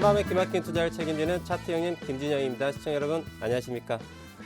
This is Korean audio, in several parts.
한밤에 기막힌 투자를 책임지는 차트 형님 김진영입니다. 시청자 여러분 안녕하십니까?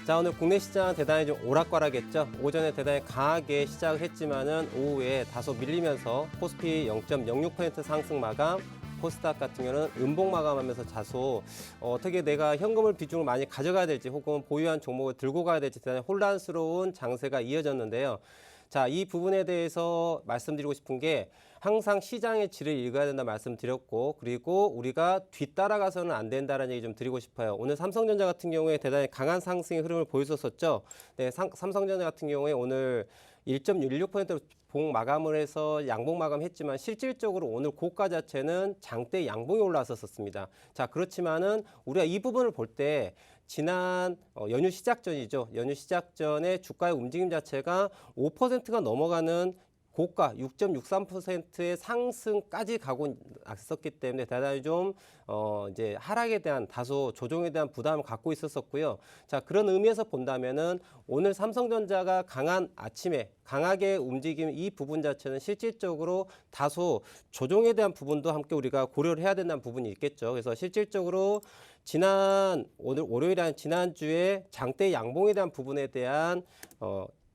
자, 오늘 국내 시장 대단히 좀 오락가락했죠. 오전에 대단히 강하게 시작을 했지만은 오후에 다소 밀리면서 코스피 0.06% 상승 마감, 코스닥 같은 경우는 음봉 마감하면서 다소 어떻게 내가 현금을 비중을 많이 가져가야 될지 혹은 보유한 종목을 들고 가야 될지 대단히 혼란스러운 장세가 이어졌는데요. 자, 이 부분에 대해서 말씀드리고 싶은 게 항상 시장의 질을 읽어야 된다 말씀드렸고, 그리고 우리가 뒤따라가서는 안 된다는 얘기 좀 드리고 싶어요. 오늘 삼성전자 같은 경우에 대단히 강한 상승의 흐름을 보였었죠. 네, 삼성전자 같은 경우에 오늘 1.16%로 봉 마감을 해서 양봉 마감했지만 실질적으로 오늘 고가 자체는 장대 양봉이 올라왔었습니다. 자, 그렇지만은 우리가 이 부분을 볼 때 지난 연휴 시작 전이죠. 연휴 시작 전에 주가의 움직임 자체가 5%가 넘어가는 고가 6.63%의 상승까지 가고 있었기 때문에 대단히 좀 이제 하락에 대한 다소 조정에 대한 부담을 갖고 있었었고요. 자, 그런 의미에서 본다면은 오늘 삼성전자가 강한 아침에 강하게 움직임 이 부분 자체는 실질적으로 다소 조정에 대한 부분도 함께 우리가 고려를 해야 된다는 부분이 있겠죠. 그래서 실질적으로 오늘 월요일에 지난주에 장대 양봉에 대한 부분에 대한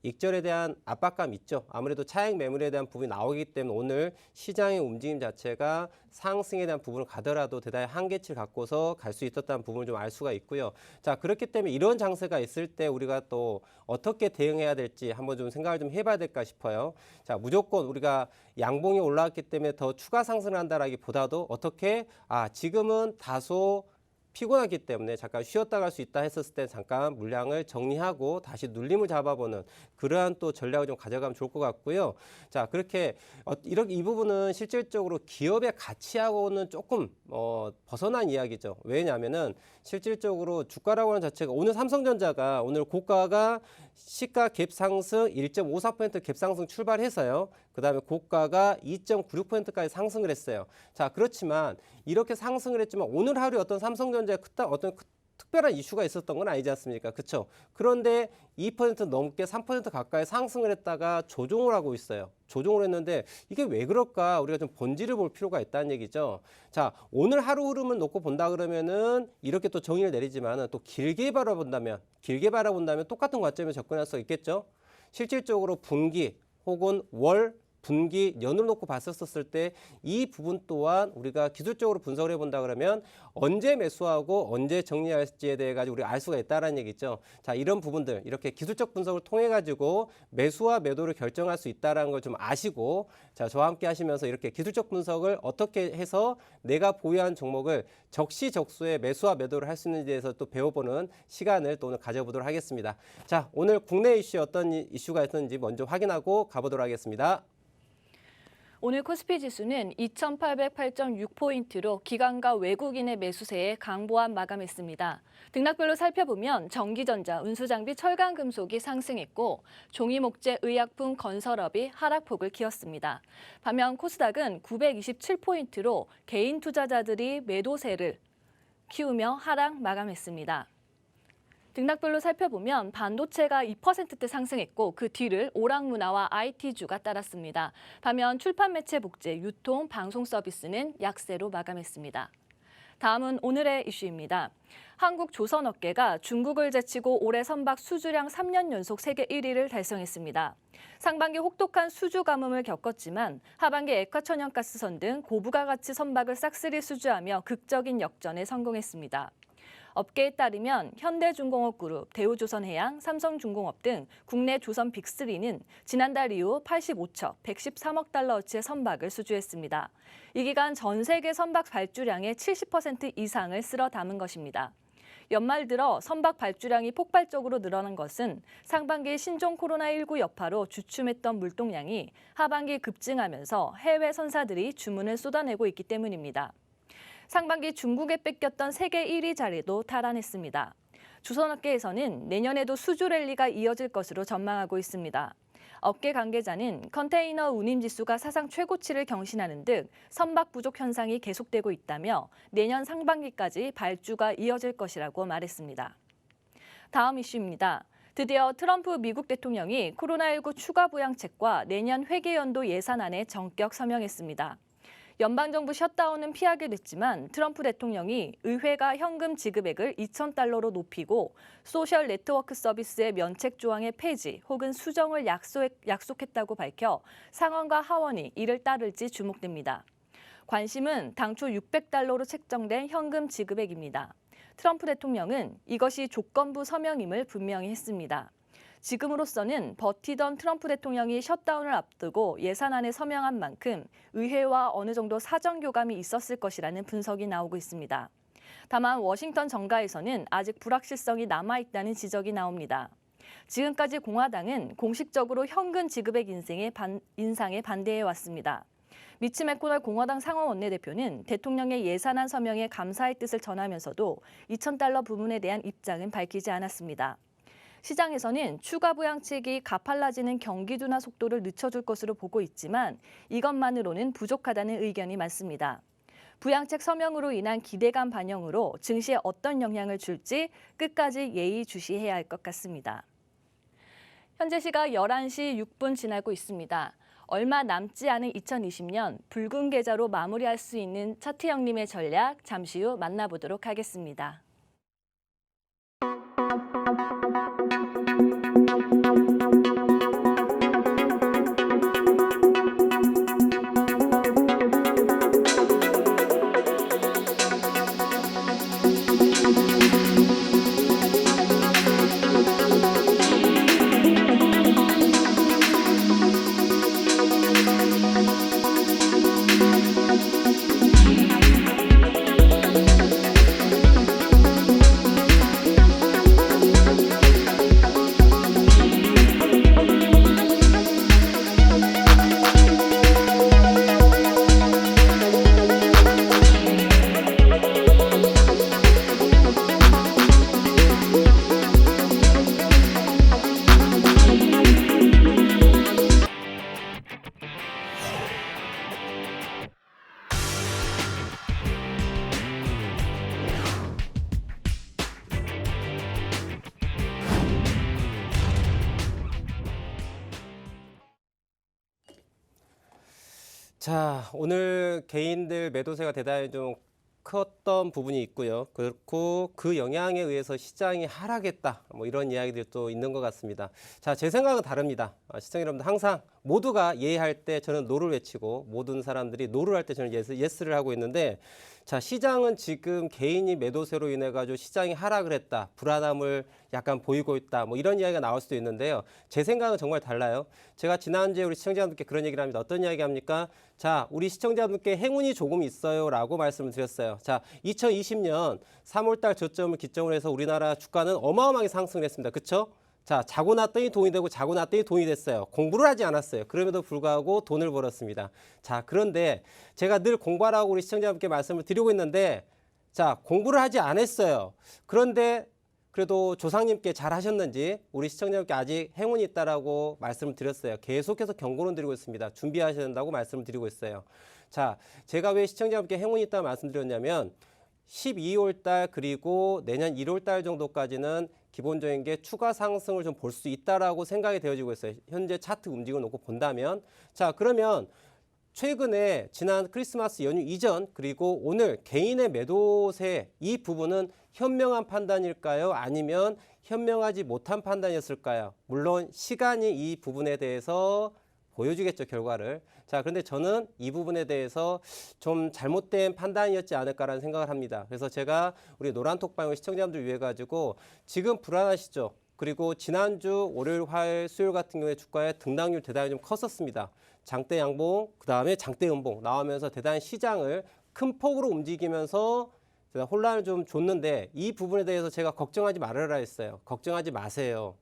익절에 대한 압박감 있죠. 아무래도 차익 매물에 대한 부분이 나오기 때문에 오늘 시장의 움직임 자체가 상승에 대한 부분을 가더라도 대단히 한계치를 갖고서 갈 수 있었다는 부분을 좀 알 수가 있고요. 자, 그렇기 때문에 이런 장세가 있을 때 우리가 또 어떻게 대응해야 될지 한번 좀 생각을 좀 해봐야 될까 싶어요. 자, 무조건 우리가 양봉이 올라왔기 때문에 더 추가 상승을 한다라기보다도 어떻게 지금은 다소 피곤하기 때문에 잠깐 쉬었다 갈 수 있다 했었을 때 잠깐 물량을 정리하고 다시 눌림을 잡아보는 그러한 또 전략을 좀 가져가면 좋을 것 같고요. 자, 그렇게 이렇게 이 부분은 실질적으로 기업의 가치하고는 조금 벗어난 이야기죠. 왜냐하면은 실질적으로 주가라고 하는 자체가 오늘 삼성전자가 오늘 고가가 시가 갭 상승 1.54% 갭 상승 출발해서요. 그다음에 고가가 2.96%까지 상승을 했어요. 자, 그렇지만 이렇게 상승을 했지만 오늘 하루에 어떤 삼성전자에 어떤 특별한 이슈가 있었던 건 아니지 않습니까? 그렇죠? 그런데 2% 넘게 3% 가까이 상승을 했다가 조정을 하고 있어요. 조정을 했는데 이게 왜 그럴까? 우리가 좀 본질을 볼 필요가 있다는 얘기죠. 자, 오늘 하루 흐름을 놓고 본다 그러면은 이렇게 또 정의를 내리지만은 또 길게 바라본다면 똑같은 관점에 접근할 수 있겠죠. 실질적으로 분기 혹은 월 분기 년을 놓고 봤었을 때 이 부분 또한 우리가 기술적으로 분석을 해본다 그러면 언제 매수하고 언제 정리할지에 대해 가지고 우리가 알 수가 있다는 얘기죠. 자, 이런 부분들 이렇게 기술적 분석을 통해 가지고 매수와 매도를 결정할 수 있다는 걸 좀 아시고, 자, 저와 함께 하시면서 이렇게 기술적 분석을 어떻게 해서 내가 보유한 종목을 적시적소에 매수와 매도를 할 수 있는지에 대해서 또 배워보는 시간을 또 오늘 가져보도록 하겠습니다. 자, 오늘 국내 이슈 어떤 이슈가 있었는지 먼저 확인하고 가보도록 하겠습니다. 오늘 코스피 지수는 2,808.6포인트로 기관과 외국인의 매수세에 강보합 마감했습니다. 등락별로 살펴보면 전기전자, 운수장비, 철강금속이 상승했고 종이목재, 의약품, 건설업이 하락폭을 키웠습니다. 반면 코스닥은 927포인트로 개인 투자자들이 매도세를 키우며 하락 마감했습니다. 등락별로 살펴보면 반도체가 2%대 상승했고 그 뒤를 오락문화와 IT주가 따랐습니다. 반면 출판 매체 복제, 유통, 방송 서비스는 약세로 마감했습니다. 다음은 오늘의 이슈입니다. 한국 조선업계가 중국을 제치고 올해 선박 수주량 3년 연속 세계 1위를 달성했습니다. 상반기 혹독한 수주 가뭄을 겪었지만 하반기 액화천연가스선 등 고부가가치 선박을 싹쓸이 수주하며 극적인 역전에 성공했습니다. 업계에 따르면 현대중공업그룹, 대우조선해양, 삼성중공업 등 국내 조선 빅3는 지난달 이후 85척, 113억 달러어치의 선박을 수주했습니다. 이 기간 전 세계 선박 발주량의 70% 이상을 쓸어 담은 것입니다. 연말 들어 선박 발주량이 폭발적으로 늘어난 것은 상반기 신종 코로나19 여파로 주춤했던 물동량이 하반기 급증하면서 해외 선사들이 주문을 쏟아내고 있기 때문입니다. 상반기 중국에 뺏겼던 세계 1위 자리도 탈환했습니다. 조선업계에서는 내년에도 수주 랠리가 이어질 것으로 전망하고 있습니다. 업계 관계자는 컨테이너 운임지수가 사상 최고치를 경신하는 등 선박 부족 현상이 계속되고 있다며 내년 상반기까지 발주가 이어질 것이라고 말했습니다. 다음 이슈입니다. 드디어 트럼프 미국 대통령이 코로나19 추가 부양책과 내년 회계연도 예산안에 전격 서명했습니다. 연방정부 셧다운은 피하게 됐지만 트럼프 대통령이 의회가 현금 지급액을 2,000달러로 높이고 소셜 네트워크 서비스의 면책 조항의 폐지 혹은 수정을 약속했다고 밝혀 상원과 하원이 이를 따를지 주목됩니다. 관심은 당초 600달러로 책정된 현금 지급액입니다. 트럼프 대통령은 이것이 조건부 서명임을 분명히 했습니다. 지금으로서는 버티던 트럼프 대통령이 셧다운을 앞두고 예산안에 서명한 만큼 의회와 어느 정도 사정 교감이 있었을 것이라는 분석이 나오고 있습니다. 다만 워싱턴 정가에서는 아직 불확실성이 남아있다는 지적이 나옵니다. 지금까지 공화당은 공식적으로 현금 지급액 인상에 반대해왔습니다. 미치 맥코널 공화당 상원 원내대표는 대통령의 예산안 서명에 감사의 뜻을 전하면서도 2,000달러 부문에 대한 입장은 밝히지 않았습니다. 시장에서는 추가 부양책이 가팔라지는 경기 둔화 속도를 늦춰줄 것으로 보고 있지만 이것만으로는 부족하다는 의견이 많습니다. 부양책 서명으로 인한 기대감 반영으로 증시에 어떤 영향을 줄지 끝까지 예의주시해야 할 것 같습니다. 현재 시각 11시 6분 지나고 있습니다. 얼마 남지 않은 2020년 붉은 계좌로 마무리할 수 있는 차트 형님의 전략 잠시 후 만나보도록 하겠습니다. 자, 오늘 개인들 매도세가 대단히 좀 컸던 부분이 있고요. 그렇고 그 영향에 의해서 시장이 하락했다. 뭐 이런 이야기들도 있는 것 같습니다. 자, 제 생각은 다릅니다. 시청자 여러분들 항상 모두가 예할 때 저는 노를 외치고 모든 사람들이 노를 할 때 저는 예스를 하고 있는데 자, 시장은 지금 개인이 매도세로 인해 가지고 시장이 하락을 했다. 불안함을 약간 보이고 있다. 뭐 이런 이야기가 나올 수도 있는데요. 제 생각은 정말 달라요. 제가 지난주에 우리 시청자분들께 그런 얘기를 합니다. 어떤 이야기 합니까? 자, 우리 시청자분께 행운이 조금 있어요라고 말씀을 드렸어요. 자, 2020년 3월달 저점을 기점으로 해서 우리나라 주가는 어마어마하게 상승을 했습니다. 그렇죠? 자, 자고 났더니 돈이 되고 자고 났더니 돈이 됐어요. 공부를 하지 않았어요. 그럼에도 불구하고 돈을 벌었습니다. 자, 그런데 제가 늘 공부하라고 우리 시청자분께 말씀을 드리고 있는데 자, 공부를 하지 않았어요. 그런데 그래도 조상님께 잘 하셨는지 우리 시청자분께 아직 행운이 있다라고 말씀을 드렸어요. 계속해서 경고는 드리고 있습니다. 준비하셔야 된다고 말씀을 드리고 있어요. 자, 제가 왜 시청자분께 행운이 있다고 말씀드렸냐면 12월 달 그리고 내년 1월 달 정도까지는 기본적인 게 추가 상승을 좀 볼 수 있다라고 생각이 되어지고 있어요. 현재 차트 움직임을 놓고 본다면. 자, 그러면 최근에 지난 크리스마스 연휴 이전 그리고 오늘 개인의 매도세 이 부분은 현명한 판단일까요? 아니면 현명하지 못한 판단이었을까요? 물론 시간이 이 부분에 대해서 보여주겠죠, 결과를. 자, 그런데 저는 이 부분에 대해서 좀 잘못된 판단이었지 않을까라는 생각을 합니다. 그래서 제가 우리 노란톡방의 시청자분들 위해 가지고 지금 불안하시죠? 그리고 지난주 월요일, 화요일, 수요일 같은 경우에 주가의 등락률 대단히 좀 컸었습니다. 장대 양봉, 그 다음에 장대 음봉 나오면서 대단히 시장을 큰 폭으로 움직이면서 혼란을 좀 줬는데 이 부분에 대해서 제가 걱정하지 말아라 했어요. 걱정하지 마세요.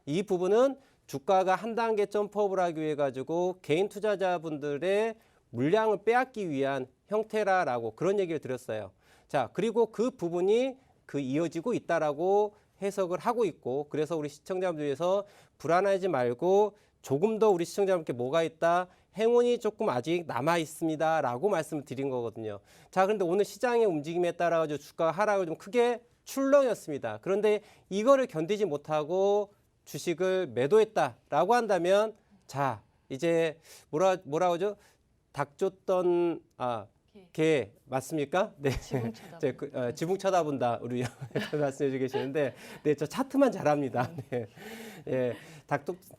이 부분은 주가가 한 단계 점프업을 하기 위해 가지고 개인 투자자분들의 물량을 빼앗기 위한 형태라고 그런 얘기를 드렸어요. 자, 그리고 그 부분이 이어지고 있다라고 해석을 하고 있고 그래서 우리 시청자분들 위해서 불안하지 말고 조금 더 우리 시청자분께 뭐가 있다? 행운이 조금 아직 남아 있습니다 라고 말씀을 드린 거거든요. 자, 그런데 오늘 시장의 움직임에 따라 가지고 주가가 하락을 좀 크게 출렁였습니다. 그런데 이거를 견디지 못하고 주식을 매도했다라고 한다면 자, 이제 뭐라 그러죠? 닥쳤던 개 맞습니까? 네. 지붕 쳐다본다. 지붕 쳐다본다 우리 말씀해 주고 계시는데, 네, 저 차트만 잘합니다. 네. 예,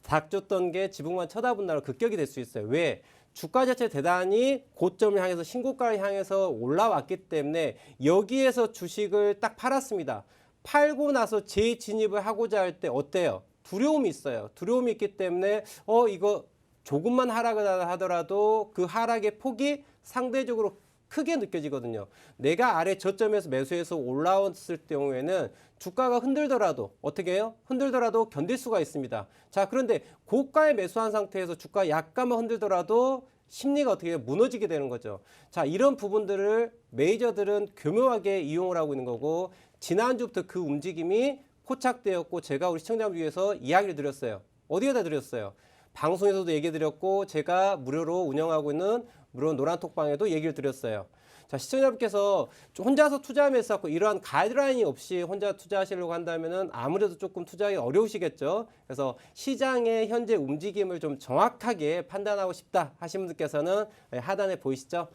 닥쳤던 게 지붕만 쳐다본다로 급격이 될 수 있어요. 왜? 주가 자체 대단히 고점을 향해서 신고가를 향해서 올라왔기 때문에 여기에서 주식을 딱 팔았습니다. 팔고 나서 재진입을 하고자 할 때 어때요? 두려움이 있어요. 두려움이 있기 때문에 이거 조금만 하락을 하더라도 그 하락의 폭이 상대적으로 크게 느껴지거든요. 내가 아래 저점에서 매수해서 올라왔을 경우에는 주가가 흔들더라도 어떻게 해요? 흔들더라도 견딜 수가 있습니다. 자, 그런데 고가에 매수한 상태에서 주가 약간만 흔들더라도 심리가 어떻게 해요? 무너지게 되는 거죠. 자, 이런 부분들을 메이저들은 교묘하게 이용을 하고 있는 거고, 지난주부터 그 움직임이 포착되었고, 제가 우리 시청자분들 위해서 이야기를 드렸어요. 어디에다 드렸어요? 방송에서도 얘기 드렸고, 제가 무료로 운영하고 있는 물론 노란톡방에도 얘기를 드렸어요. 자, 시청자분께서 혼자서 투자하면서 자꾸 이러한 가이드라인이 없이 혼자 투자하시려고 한다면은 아무래도 조금 투자하기 어려우시겠죠. 그래서 시장의 현재 움직임을 좀 정확하게 판단하고 싶다 하신 분들께서는 하단에 보이시죠?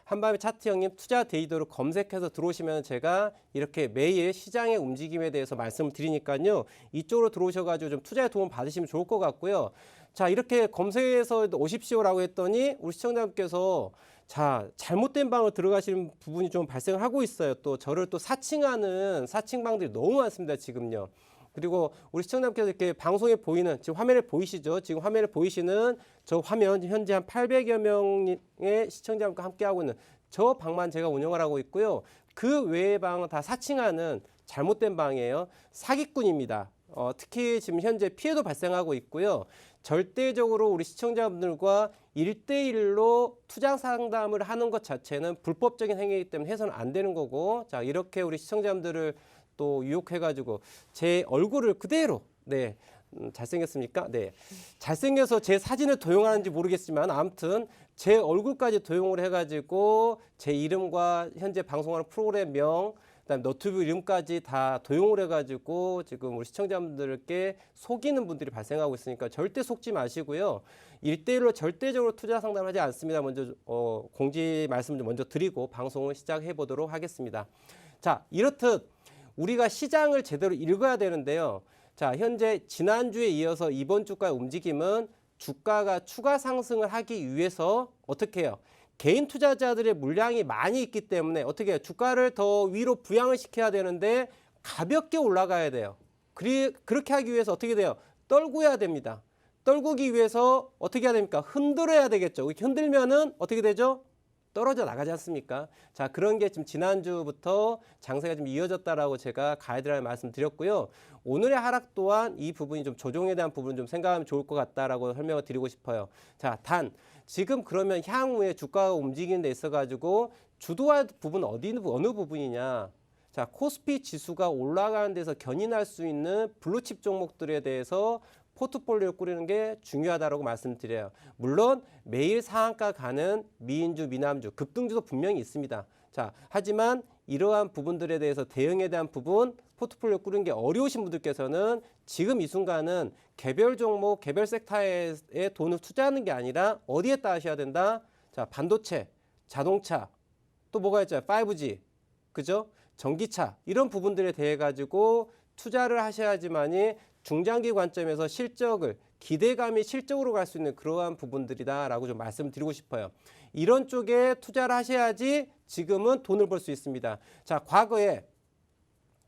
한밤의 차트 형님 투자 데이터로 검색해서 들어오시면 제가 이렇게 매일 시장의 움직임에 대해서 말씀을 드리니까요. 이쪽으로 들어오셔가지고 좀 투자에 도움 받으시면 좋을 것 같고요. 자, 이렇게 검색해서 오십시오라고 했더니 우리 시청자분께서 자, 잘못된 방을 들어가시는 부분이 좀 발생을 하고 있어요. 또 저를 또 사칭하는 사칭방들이 너무 많습니다, 지금요. 그리고 우리 시청자분께서 이렇게 방송에 보이는, 지금 화면에 보이시죠? 지금 화면에 보이시는 저 화면, 현재 한 800여 명의 시청자분과 함께하고 있는 저 방만 제가 운영을 하고 있고요. 그 외의 방은 다 사칭하는 잘못된 방이에요. 사기꾼입니다. 특히 지금 현재 피해도 발생하고 있고요. 절대적으로 우리 시청자분들과 1대1로 투자 상담을 하는 것 자체는 불법적인 행위이기 때문에 해서는 안 되는 거고, 자, 이렇게 우리 시청자분들을 또 유혹해가지고 제 얼굴을 그대로, 네, 잘생겼습니까? 네, 잘생겨서 제 사진을 도용하는지 모르겠지만 아무튼 제 얼굴까지 도용을 해가지고 제 이름과 현재 방송하는 프로그램명, 그다음 너튜브 이름까지 다 도용을 해가지고 지금 우리 시청자분들께 속이는 분들이 발생하고 있으니까 절대 속지 마시고요. 1대1로 절대적으로 투자 상담하지 않습니다. 먼저 공지 말씀 좀 먼저 드리고 방송을 시작해 보도록 하겠습니다. 자, 이렇듯 우리가 시장을 제대로 읽어야 되는데요. 자, 현재 지난주에 이어서 이번 주가의 움직임은 주가가 추가 상승을 하기 위해서 어떻게 해요? 개인 투자자들의 물량이 많이 있기 때문에 어떻게 해요? 주가를 더 위로 부양을 시켜야 되는데 가볍게 올라가야 돼요. 그렇게 하기 위해서 어떻게 돼요? 떨구어야 됩니다. 떨구기 위해서 어떻게 해야 됩니까? 흔들어야 되겠죠. 흔들면은 어떻게 되죠? 떨어져 나가지 않습니까? 자, 그런 게 지금 지난주부터 장세가 좀 이어졌다라고 제가 가이드라인 말씀드렸고요. 오늘의 하락 또한 이 부분이 좀 조정에 대한 부분 좀 생각하면 좋을 것 같다라고 설명을 드리고 싶어요. 자, 단 지금 그러면 향후에 주가가 움직이는 데 있어가지고 주도할 부분 어느 부분이냐? 자, 코스피 지수가 올라가는 데서 견인할 수 있는 블루칩 종목들에 대해서 포트폴리오를 꾸리는 게 중요하다고 말씀드려요. 물론 매일 상한가 가는 미인주, 미남주, 급등주도 분명히 있습니다. 자, 하지만 이러한 부분들에 대해서 대응에 대한 부분 포트폴리오 꾸리는 게 어려우신 분들께서는 지금 이 순간은 개별 종목, 개별 섹터에 돈을 투자하는 게 아니라 어디에 따르셔야 된다? 자, 반도체, 자동차, 또 뭐가 있죠? 5G, 그죠? 전기차, 이런 부분들에 대해 가지고 투자를 하셔야지만이 중장기 관점에서 실적을 기대감이 실적으로 갈 수 있는 그러한 부분들이다라고 좀 말씀드리고 싶어요. 이런 쪽에 투자를 하셔야지 지금은 돈을 벌 수 있습니다. 자, 과거에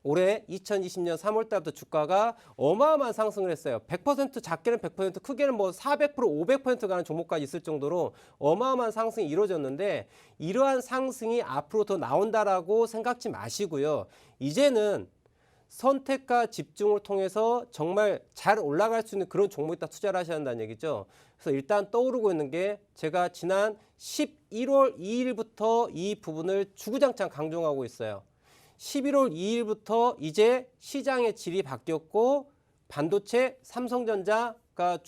올해 2020년 3월 달부터 주가가 어마어마한 상승을 했어요. 100% 작게는 100%, 크게는 뭐 400%, 500% 가는 종목까지 있을 정도로 어마어마한 상승이 이루어졌는데 이러한 상승이 앞으로 더 나온다라고 생각지 마시고요. 이제는 선택과 집중을 통해서 정말 잘 올라갈 수 있는 그런 종목에다 투자를 하셔야 한다는 얘기죠. 그래서 일단 떠오르고 있는 게 제가 지난 11월 2일부터 이 부분을 주구장창 강조하고 있어요. 11월 2일부터 이제 시장의 질이 바뀌었고 반도체 삼성전자가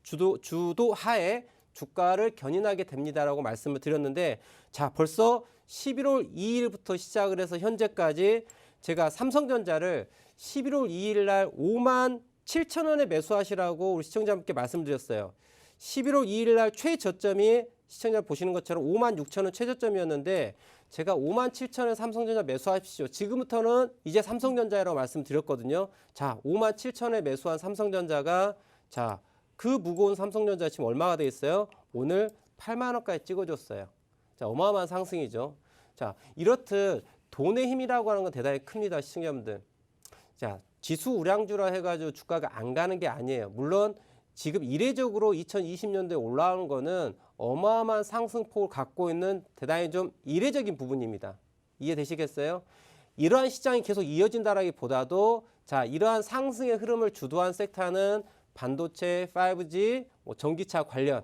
주도하에 주가를 견인하게 됩니다라고 말씀을 드렸는데, 자, 벌써 11월 2일부터 시작을 해서 현재까지 제가 삼성전자를 11월 2일 날 57,000원에 매수하시라고 우리 시청자분께 말씀드렸어요. 11월 2일 날 최저점이 시청자 보시는 것처럼 56,000원 최저점이었는데 제가 57,000원 삼성전자 매수하십시오. 지금부터는 이제 삼성전자라고 말씀드렸거든요. 자, 57,000원에 매수한 삼성전자가 자, 그 무거운 삼성전자 지금 얼마가 돼 있어요? 오늘 8만 원까지 찍어줬어요. 자, 어마어마한 상승이죠. 자, 이렇듯 돈의 힘이라고 하는 건 대단히 큽니다, 시청자분들. 자, 지수 우량주라 해가지고 주가가 안 가는 게 아니에요. 물론 지금 이례적으로 2020년도에 올라오는 거는 어마어마한 상승폭을 갖고 있는 대단히 좀 이례적인 부분입니다. 이해되시겠어요? 이러한 시장이 계속 이어진다라기보다도 자, 이러한 상승의 흐름을 주도한 섹터는 반도체, 5G, 뭐 전기차 관련,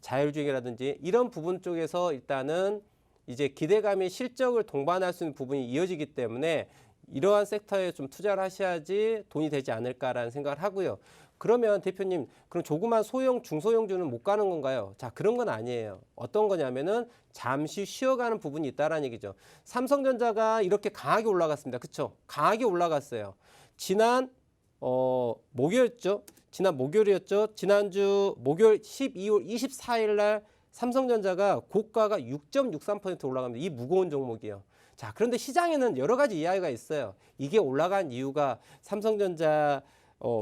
자율주행이라든지 이런 부분 쪽에서 일단은 이제 기대감이 실적을 동반할 수 있는 부분이 이어지기 때문에 이러한 섹터에 좀 투자를 하셔야지 돈이 되지 않을까라는 생각을 하고요. 그러면 대표님, 그럼 조그만 소형, 중소형주는 못 가는 건가요? 자, 그런 건 아니에요. 어떤 거냐면은 잠시 쉬어가는 부분이 있다라는 얘기죠. 삼성전자가 이렇게 강하게 올라갔습니다. 그쵸? 강하게 올라갔어요. 지난 목요일이었죠. 지난주 목요일 12월 24일 날 삼성전자가 고가가 6.63% 올라갑니다. 이 무거운 종목이에요. 자, 그런데 시장에는 여러 가지 이야기가 있어요. 이게 올라간 이유가 삼성전자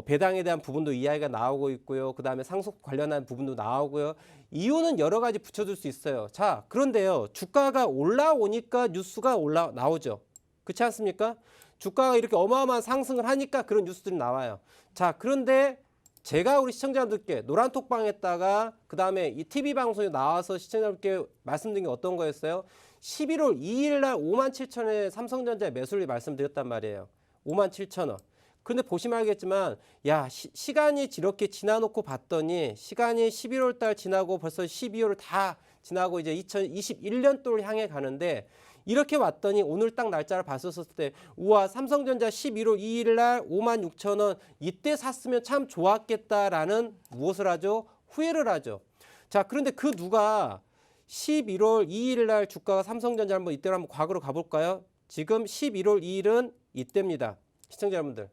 배당에 대한 부분도 이야기가 나오고 있고요. 그 다음에 상속 관련한 부분도 나오고요. 이유는 여러 가지 붙여줄 수 있어요. 자, 그런데요. 주가가 올라오니까 뉴스가 나오죠. 그렇지 않습니까? 주가가 이렇게 어마어마한 상승을 하니까 그런 뉴스들이 나와요. 자, 그런데 제가 우리 시청자분들께 노란톡방에다가 그 다음에 이 TV방송에 나와서 시청자분들께 말씀드린 게 어떤 거였어요? 11월 2일 날 57,000원에 삼성전자 매수를 말씀드렸단 말이에요. 57,000원. 근데 보시면 알겠지만 야 시간이 이렇게 지나놓고 봤더니 시간이 11월 달 지나고 벌써 12월 다 지나고 이제 2021년도를 향해 가는데 이렇게 왔더니 오늘 딱 날짜를 봤었을 때 우와 삼성전자 11월 2일 날 56,000원 이때 샀으면 참 좋았겠다라는 무엇을 하죠? 후회를 하죠. 자, 그런데 그 누가 11월 2일 날 주가가 삼성전자 한번 이때로 한번 과거로 가볼까요? 지금 11월 2일은 이때입니다. 시청자 여러분들.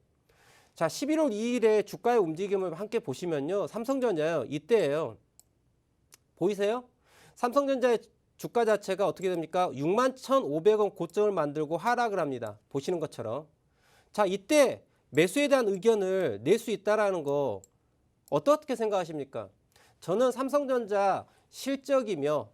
자, 11월 2일에 주가의 움직임을 함께 보시면요. 삼성전자요. 이때예요. 보이세요? 삼성전자의 주가 자체가 어떻게 됩니까? 61,500원 고점을 만들고 하락을 합니다. 보시는 것처럼. 자, 이때 매수에 대한 의견을 낼 수 있다라는 거 어떻게 생각하십니까? 저는 삼성전자 실적이며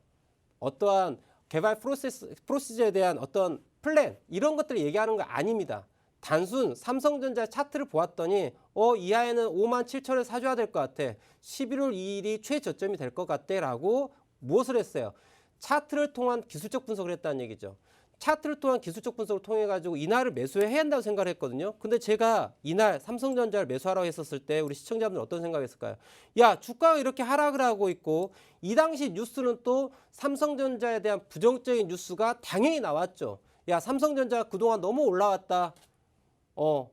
어떠한 개발 프로세스에 대한 어떤 플랜 이런 것들을 얘기하는 거 아닙니다. 단순 삼성전자 차트를 보았더니 이하에는 57,000원에 사줘야 될 것 같아. 11월 2일이 최저점이 될 것 같아 라고 무엇을 했어요? 차트를 통한 기술적 분석을 했다는 얘기죠. 차트를 통한 기술적 분석을 통해 가지고 이날을 매수해야 한다고 생각을 했거든요. 근데 제가 이날 삼성전자를 매수하라고 했었을 때 우리 시청자분들 어떤 생각했을까요? 야, 주가가 이렇게 하락을 하고 있고 이 당시 뉴스는 또 삼성전자에 대한 부정적인 뉴스가 당연히 나왔죠. 야, 삼성전자 그동안 너무 올라왔다. 또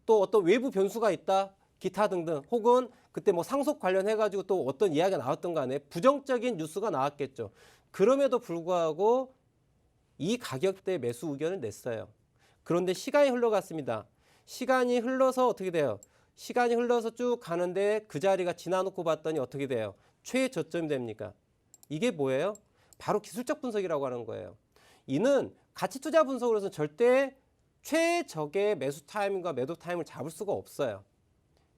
어떤 외부 변수가 있다. 기타 등등 혹은 그때 뭐 상속 관련해 가지고 또 어떤 이야기가 나왔던 간에 부정적인 뉴스가 나왔겠죠. 그럼에도 불구하고 이 가격대 매수 의견을 냈어요. 그런데 시간이 흘러갔습니다. 시간이 흘러서 어떻게 돼요? 시간이 흘러서 쭉 가는데 그 자리가 지나놓고 봤더니 어떻게 돼요? 최저점이 됩니까? 이게 뭐예요? 바로 기술적 분석이라고 하는 거예요. 이는 가치 투자 분석으로서는 절대 최적의 매수 타이밍과 매도 타이밍을 잡을 수가 없어요.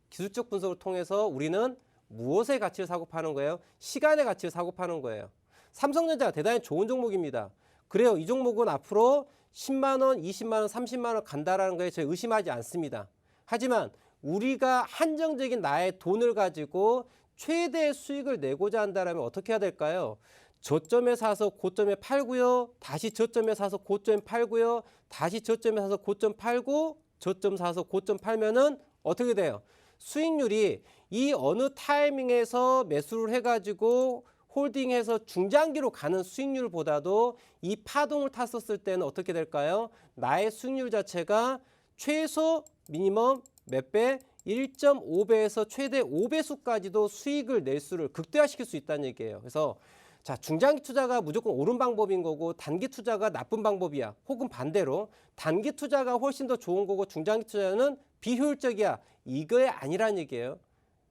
기술적 분석을 통해서 우리는 무엇의 가치를 사고 파는 거예요? 시간의 가치를 사고 파는 거예요. 삼성전자가 대단히 좋은 종목입니다. 그래요. 이 종목은 앞으로 10만 원, 20만 원, 30만 원 간다라는 거에 제가 의심하지 않습니다. 하지만 우리가 한정적인 나의 돈을 가지고 최대의 수익을 내고자 한다면 어떻게 해야 될까요? 저점에 사서 고점에 팔고요. 다시 저점에 사서 고점에 팔고요. 다시 저점에 사서 고점 팔고 저점 사서 고점 팔면은 어떻게 돼요? 수익률이 이 어느 타이밍에서 매수를 해가지고 홀딩해서 중장기로 가는 수익률보다도 이 파동을 탔었을 때는 어떻게 될까요? 나의 수익률 자체가 최소 미니멈 몇 배? 1.5배에서 최대 5배수까지도 수익을 낼 수를 극대화시킬 수 있다는 얘기예요. 그래서 자, 중장기 투자가 무조건 옳은 방법인 거고 단기 투자가 나쁜 방법이야. 혹은 반대로 단기 투자가 훨씬 더 좋은 거고 중장기 투자는 비효율적이야. 이거에 아니란 얘기예요.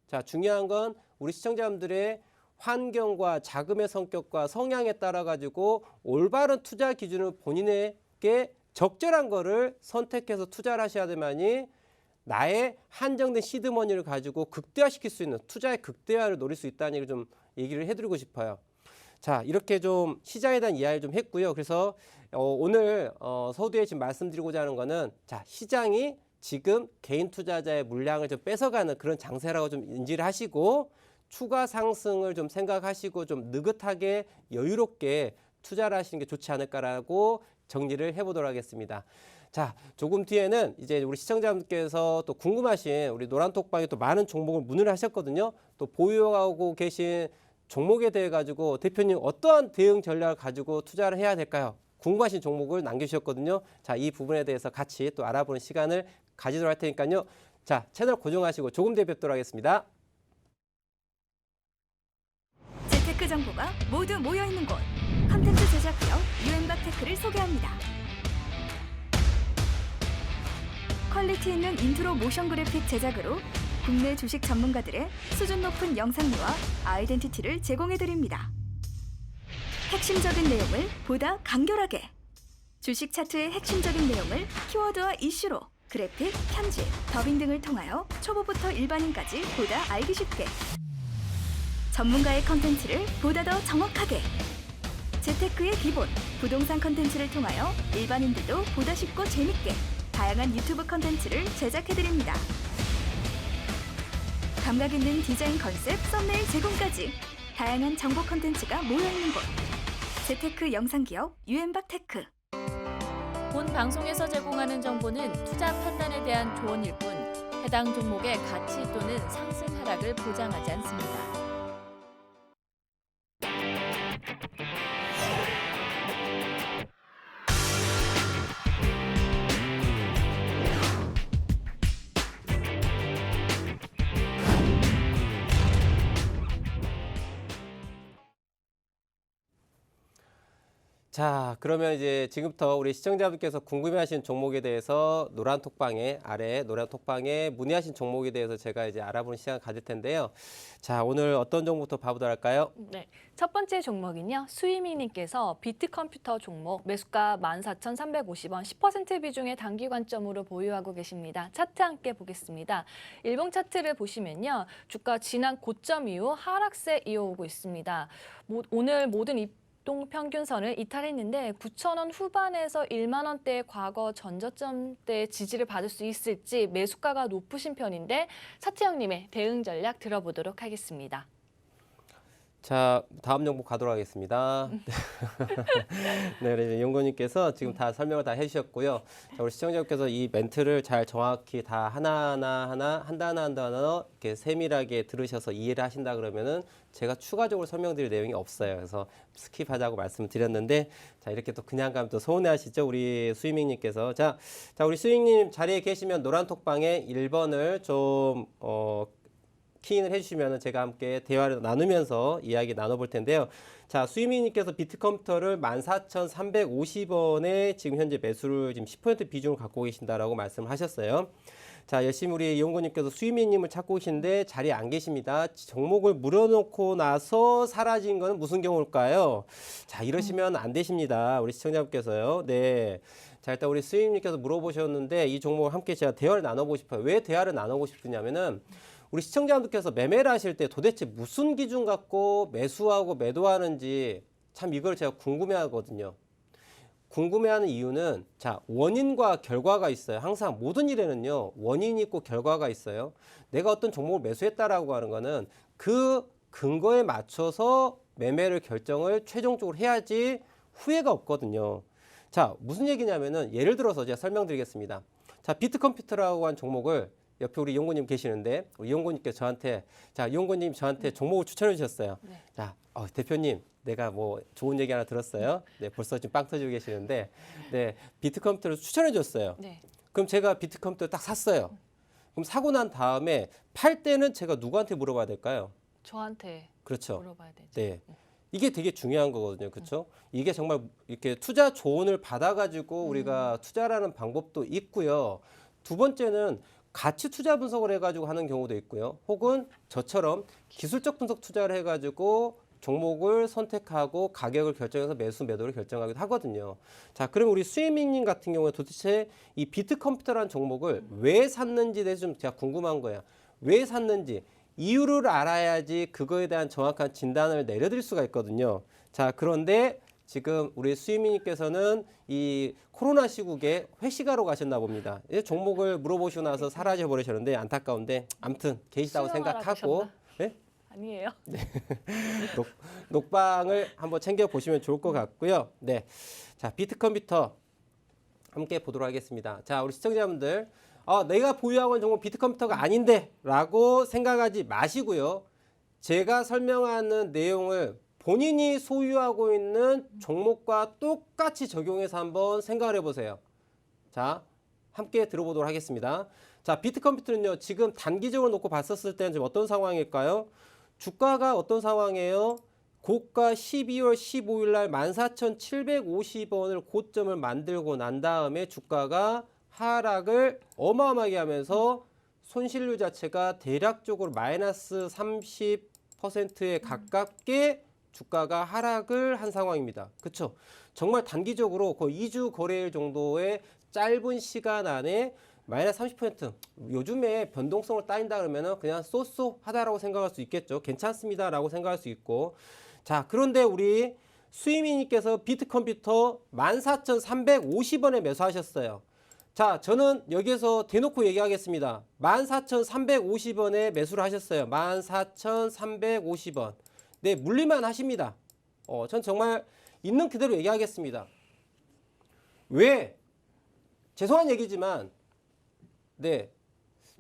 자, 중요한 건 우리 시청자분들의 환경과 자금의 성격과 성향에 따라 가지고 올바른 투자 기준을 본인에게 적절한 거를 선택해서 투자를 하셔야 되만이 나의 한정된 시드머니를 가지고 극대화시킬 수 있는 투자의 극대화를 노릴 수 있다는 얘기를 좀 얘기를 해드리고 싶어요. 자, 이렇게 좀 시장에 대한 이야기를 좀 했고요. 그래서 오늘 서두에 지금 말씀드리고자 하는 거는 자, 시장이 지금 개인 투자자의 물량을 좀 뺏어가는 그런 장세라고 좀 인지를 하시고 추가 상승을 좀 생각하시고 좀 느긋하게 여유롭게 투자를 하시는 게 좋지 않을까라고 정리를 해보도록 하겠습니다. 자, 조금 뒤에는 이제 우리 시청자분께서 또 궁금하신 우리 노란톡방에 또 많은 종목을 문의를 하셨거든요. 또 보유하고 계신 종목에 대해 가지고 대표님 어떠한 대응 전략을 가지고 투자를 해야 될까요? 궁금하신 종목을 남겨주셨거든요. 자, 이 부분에 대해서 같이 또 알아보는 시간을 가지도록 할 테니까요. 자, 채널 고정하시고 조금 뒤에 뵙도록 하겠습니다. 재테크 정보가 모두 모여있는 곳. 컨텐츠 제작 기업 유엔박테크를 소개합니다. 퀄리티 있는 인트로 모션 그래픽 제작으로 국내 주식 전문가들의 수준 높은 영상미와 아이덴티티를 제공해드립니다. 핵심적인 내용을 보다 간결하게, 주식 차트의 핵심적인 내용을 키워드와 이슈로 그래픽, 편집, 더빙 등을 통하여 초보부터 일반인까지 보다 알기 쉽게, 전문가의 컨텐츠를 보다 더 정확하게, 재테크의 기본, 부동산 컨텐츠를 통하여 일반인들도 보다 쉽고 재밌게 다양한 유튜브 컨텐츠를 제작해드립니다. 감각 있는 디자인 컨셉, 썸네일 제공까지 다양한 정보 컨텐츠가 모여있는 곳. 재테크 영상기업 유엔박테크. 본 방송에서 제공하는 정보는 투자 판단에 대한 조언일 뿐 해당 종목의 가치 또는 상승 하락을 보장하지 않습니다. 자, 그러면 이제 지금부터 우리 시청자분께서 궁금해하신 종목에 대해서 노란 톡방에 아래 노란 톡방에 문의하신 종목에 대해서 제가 이제 알아보는 시간을 가질 텐데요. 자, 오늘 어떤 종목부터 봐보도록 할까요? 네, 첫 번째 종목은요. 수이미님께서 비트컴퓨터 종목 매수가 14,350원 10% 비중의 단기 관점으로 보유하고 계십니다. 차트 함께 보겠습니다. 일봉 차트를 보시면요. 주가 지난 고점 이후 하락세 이어오고 있습니다. 오늘 모든 이동 평균선을 이탈했는데 9,000원 후반에서 1만 원대의 과거 전저점대 지지를 받을 수 있을지 매수가가 높으신 편인데 차트형님의 대응 전략 들어보도록 하겠습니다. 자, 다음 종목 가도록 하겠습니다. 네, 그래서 연구원님께서 지금 다 설명을 다 해주셨고요. 자, 우리 시청자분께서 이 멘트를 잘 정확히 다 하나하나 한 단어 이렇게 세밀하게 들으셔서 이해를 하신다 그러면은 제가 추가적으로 설명드릴 내용이 없어요. 그래서 스킵하자고 말씀을 드렸는데 자, 이렇게 또 그냥 가면 또 서운해하시죠, 우리 수익님께서. 자, 우리 수익님 자리에 계시면 노란 톡방에 1번을 좀 키인을 해주시면 제가 함께 대화를 나누면서 이야기 나눠볼 텐데요. 자, 수이미님께서 비트컴퓨터를 14,350원에 지금 현재 매수를 지금 10% 비중을 갖고 계신다라고 말씀을 하셨어요. 자, 열심히 우리 이용구님께서 수이미님을 찾고 계신데 자리에 안 계십니다. 종목을 물어놓고 나서 사라진 건 무슨 경우일까요? 자, 이러시면 안 되십니다. 우리 시청자분께서요. 네. 자, 일단 우리 수이미님께서 물어보셨는데 이 종목을 함께 제가 대화를 나눠보고 싶어요. 왜 대화를 나누고 싶으냐면은 우리 시청자분들께서 매매를 하실 때 도대체 무슨 기준 갖고 매수하고 매도하는지 참 이걸 제가 궁금해하거든요. 궁금해하는 이유는 자, 원인과 결과가 있어요. 항상 모든 일에는요. 원인이 있고 결과가 있어요. 내가 어떤 종목을 매수했다라고 하는 거는 그 근거에 맞춰서 매매를 결정을 최종적으로 해야지 후회가 없거든요. 자, 무슨 얘기냐면은 예를 들어서 제가 설명드리겠습니다. 자, 비트컴퓨터라고 한 종목을 옆에 우리 이용구님 계시는데 우리 이용구님께서 저한테 자, 이용구님 저한테 종목을 추천해 주셨어요. 네. 자, 대표님 내가 뭐 좋은 얘기 하나 들었어요. 네, 벌써 지금 빵 터지고 계시는데 네, 비트컴퓨터를 추천해 줬어요. 네. 그럼 제가 비트컴퓨터 딱 샀어요. 그럼 사고 난 다음에 팔 때는 제가 누구한테 물어봐야 될까요? 저한테 그렇죠. 물어봐야 되죠. 네. 이게 되게 중요한 거거든요. 그렇죠? 이게 정말 이렇게 투자 조언을 받아가지고 우리가 투자라는 방법도 있고요. 두 번째는 가치 투자 분석을 해가지고 하는 경우도 있고요. 혹은 저처럼 기술적 분석 투자를 해가지고 종목을 선택하고 가격을 결정해서 매수 매도를 결정하기도 하거든요. 자, 그럼 우리 수혜민님 같은 경우에 도대체 이 비트컴퓨터라는 종목을 왜 샀는지에 대해서 좀 제가 궁금한 거예요. 왜 샀는지 이유를 알아야지 그거에 대한 정확한 진단을 내려드릴 수가 있거든요. 자, 그런데 지금 우리 수혜민님께서는 이 코로나 시국에 회식하러 가셨나 봅니다. 이 종목을 물어보시고 나서 사라져 버리셨는데 안타까운데 아무튼 계시다고 수영하러 생각하고 가셨나? 네? 아니에요. 녹방을 한번 챙겨 보시면 좋을 것 같고요. 네, 자 비트컴퓨터 함께 보도록 하겠습니다. 자, 우리 시청자분들, 내가 보유하고 있는 종목 비트컴퓨터가 아닌데라고 생각하지 마시고요. 제가 설명하는 내용을 본인이 소유하고 있는 종목과 똑같이 적용해서 한번 생각을 해보세요. 자, 함께 들어보도록 하겠습니다. 자, 비트컴퓨터는요, 지금 단기적으로 놓고 봤었을 때는 좀 어떤 상황일까요? 주가가 어떤 상황이에요? 고가 12월 15일 날 14,750원을 고점을 만들고 난 다음에 주가가 하락을 어마어마하게 하면서 손실률 자체가 대략적으로 마이너스 30%에 가깝게 주가가 하락을 한 상황입니다. 그렇죠? 정말 단기적으로 거의 2주 거래일 정도의 짧은 시간 안에 마이너스 30%, 요즘에 변동성을 따진다 그러면 그냥 쏘쏘하다라고 생각할 수 있겠죠. 괜찮습니다라고 생각할 수 있고. 자, 그런데 우리 수희민님께서 비트컴퓨터 14,350원에 매수하셨어요. 자, 저는 여기에서 대놓고 얘기하겠습니다. 14,350원에 매수를 하셨어요. 14,350원. 네, 물리만 하십니다. 전 정말 있는 그대로 얘기하겠습니다. 왜? 죄송한 얘기지만, 네,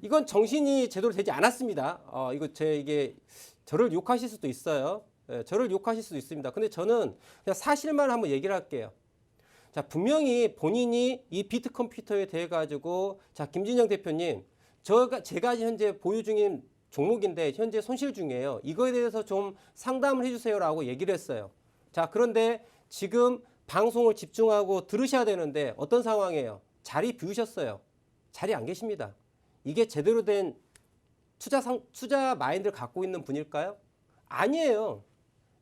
이건 정신이 제대로 되지 않았습니다. 이게 저를 욕하실 수도 있어요. 네, 저를 욕하실 수도 있습니다. 근데 저는 그냥 사실만 한번 얘기를 할게요. 자, 분명히 본인이 이 비트컴퓨터에 대해 가지고, 자, 김진영 대표님, 제가 현재 보유 중인 종목인데 현재 손실 중이에요. 이거에 대해서 좀 상담을 해주세요라고 얘기를 했어요. 자, 그런데 지금 방송을 집중하고 들으셔야 되는데 어떤 상황이에요? 자리 비우셨어요. 자리 안 계십니다. 이게 제대로 된 투자 마인드를 갖고 있는 분일까요? 아니에요.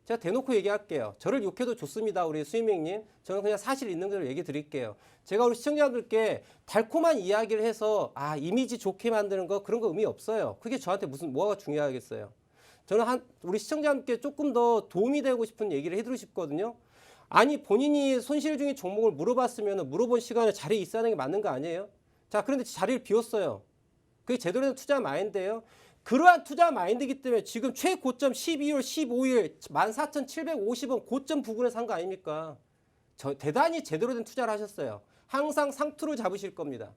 제가 대놓고 얘기할게요. 저를 욕해도 좋습니다. 우리 수임행님. 저는 그냥 사실 있는 대로 얘기 드릴게요. 제가 우리 시청자분들께 달콤한 이야기를 해서 이미지 좋게 만드는 거 그런 거 의미 없어요. 그게 저한테 뭐가 중요하겠어요. 저는 우리 시청자분께 조금 더 도움이 되고 싶은 얘기를 해드리고 싶거든요. 아니, 본인이 손실 중인 종목을 물어봤으면 물어본 시간에 자리에 있어야 하는 게 맞는 거 아니에요? 자, 그런데 자리를 비웠어요. 그게 제대로 된 투자 마인드예요. 그러한 투자 마인드이기 때문에 지금 최고점 12월 15일 14,750원 고점 부근에 산 거 아닙니까? 대단히 제대로 된 투자를 하셨어요. 항상 상투를 잡으실 겁니다.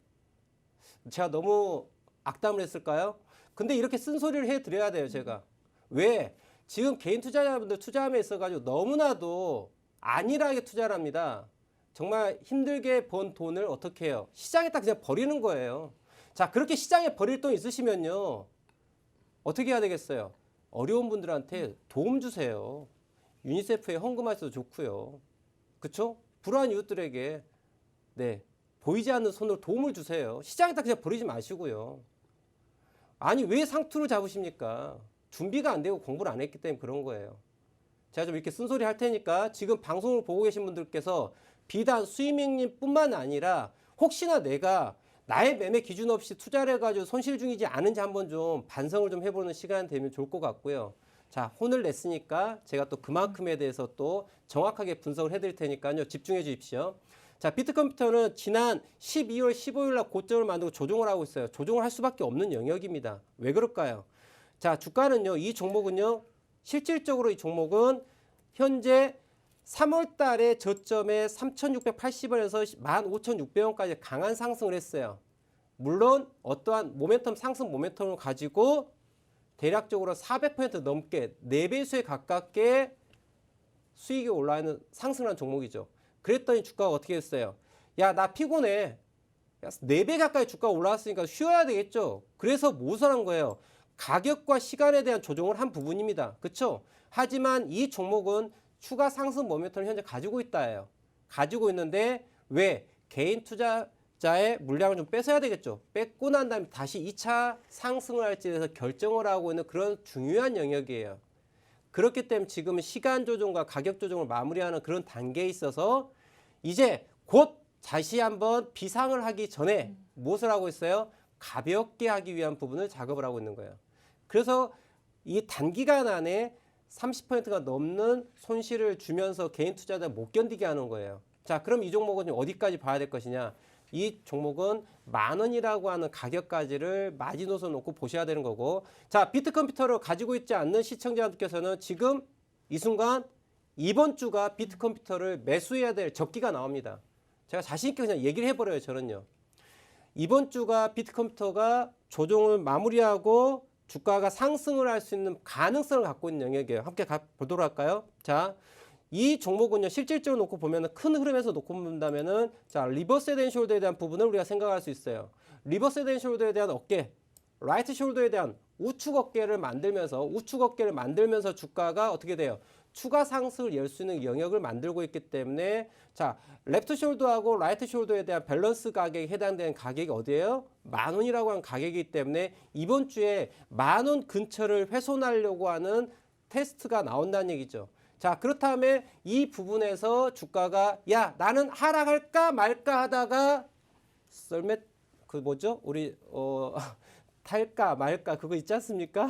제가 너무 악담을 했을까요? 근데 이렇게 쓴소리를 해드려야 돼요, 제가. 왜? 지금 개인 투자자분들 투자함에 있어가지고 너무나도 안일하게 투자를 합니다. 정말 힘들게 번 돈을 어떻게 해요? 시장에다 그냥 버리는 거예요. 자, 그렇게 시장에 버릴 돈 있으시면요. 어떻게 해야 되겠어요? 어려운 분들한테 도움 주세요. 유니세프에 헌금하셔도 좋고요. 그렇죠? 불우한 이웃들에게 보이지 않는 손으로 도움을 주세요. 시장에다 그냥 버리지 마시고요. 아니, 왜 상투를 잡으십니까? 준비가 안 되고 공부를 안 했기 때문에 그런 거예요. 제가 좀 이렇게 쓴소리 할 테니까 지금 방송을 보고 계신 분들께서 비단 수임행님 뿐만 아니라 혹시나 내가 나의 매매 기준 없이 투자를 해가지고 손실 중이지 않은지 한번 좀 반성을 좀 해보는 시간 되면 좋을 것 같고요. 자, 혼을 냈으니까 제가 또 그만큼에 대해서 또 정확하게 분석을 해드릴 테니까요. 집중해 주십시오. 자, 비트컴퓨터는 지난 12월 15일 날 고점을 만들고 조정을 하고 있어요. 조정을 할 수밖에 없는 영역입니다. 왜 그럴까요? 자, 주가는요, 이 종목은요, 실질적으로 이 종목은 현재 3월 달에 저점에 3,680원에서 15,600원까지 강한 상승을 했어요. 물론 어떠한 상승 모멘텀을 가지고 대략적으로 400% 넘게 4배수에 가깝게 수익이 올라가는 상승한 종목이죠. 그랬더니 주가가 어떻게 됐어요? 야, 나 피곤해. 4배 가까이 주가가 올라왔으니까 쉬어야 되겠죠. 그래서 모선한 거예요. 가격과 시간에 대한 조정을 한 부분입니다. 그렇죠? 하지만 이 종목은 추가 상승 모멘텀을 현재 가지고 있다예요. 가지고 있는데 왜? 개인 투자자 자의 물량을 좀 뺏어야 되겠죠. 뺏고 난 다음에 다시 2차 상승을 할지에 대해서 결정을 하고 있는 그런 중요한 영역이에요. 그렇기 때문에 지금은 시간 조정과 가격 조정을 마무리하는 그런 단계에 있어서 이제 곧 다시 한번 비상을 하기 전에 무엇을 하고 있어요? 가볍게 하기 위한 부분을 작업을 하고 있는 거예요. 그래서 이 단기간 안에 30%가 넘는 손실을 주면서 개인 투자자 못 견디게 하는 거예요. 자, 그럼 이 종목은 어디까지 봐야 될 것이냐? 이 종목은 10,000원이라고 하는 가격까지를 마지노선 놓고 보셔야 되는 거고, 자, 비트컴퓨터를 가지고 있지 않는 시청자분께서는 지금 이 순간 이번 주가 비트컴퓨터를 매수해야 될 적기가 나옵니다. 제가 자신 있게 그냥 얘기를 해버려요, 저는요. 이번 주가 비트컴퓨터가 조정을 마무리하고 주가가 상승을 할 수 있는 가능성을 갖고 있는 영역이에요. 함께 보도록 할까요? 자, 이 종목은요, 실질적으로 놓고 보면은 큰 흐름에서 놓고 본다면은, 자, 리버스 헤드 앤 숄더에 대한 부분을 우리가 생각할 수 있어요. 리버스 헤드 앤 숄더에 대한 어깨, 라이트 숄더에 대한 우측 어깨를 만들면서 주가가 어떻게 돼요? 추가 상승을 열 수 있는 영역을 만들고 있기 때문에, 자, 레프트 숄더하고 라이트 숄더에 대한 밸런스 가격에 해당되는 가격이 어디예요? 10,000원이라고 하는 가격이기 때문에 이번 주에 10,000원 근처를 훼손하려고 하는 테스트가 나온다는 얘기죠. 자, 그렇다면 이 부분에서 주가가 야, 나는 하락할까 말까 하다가 썰매 그 뭐죠? 우리 탈까 말까 그거 있지 않습니까?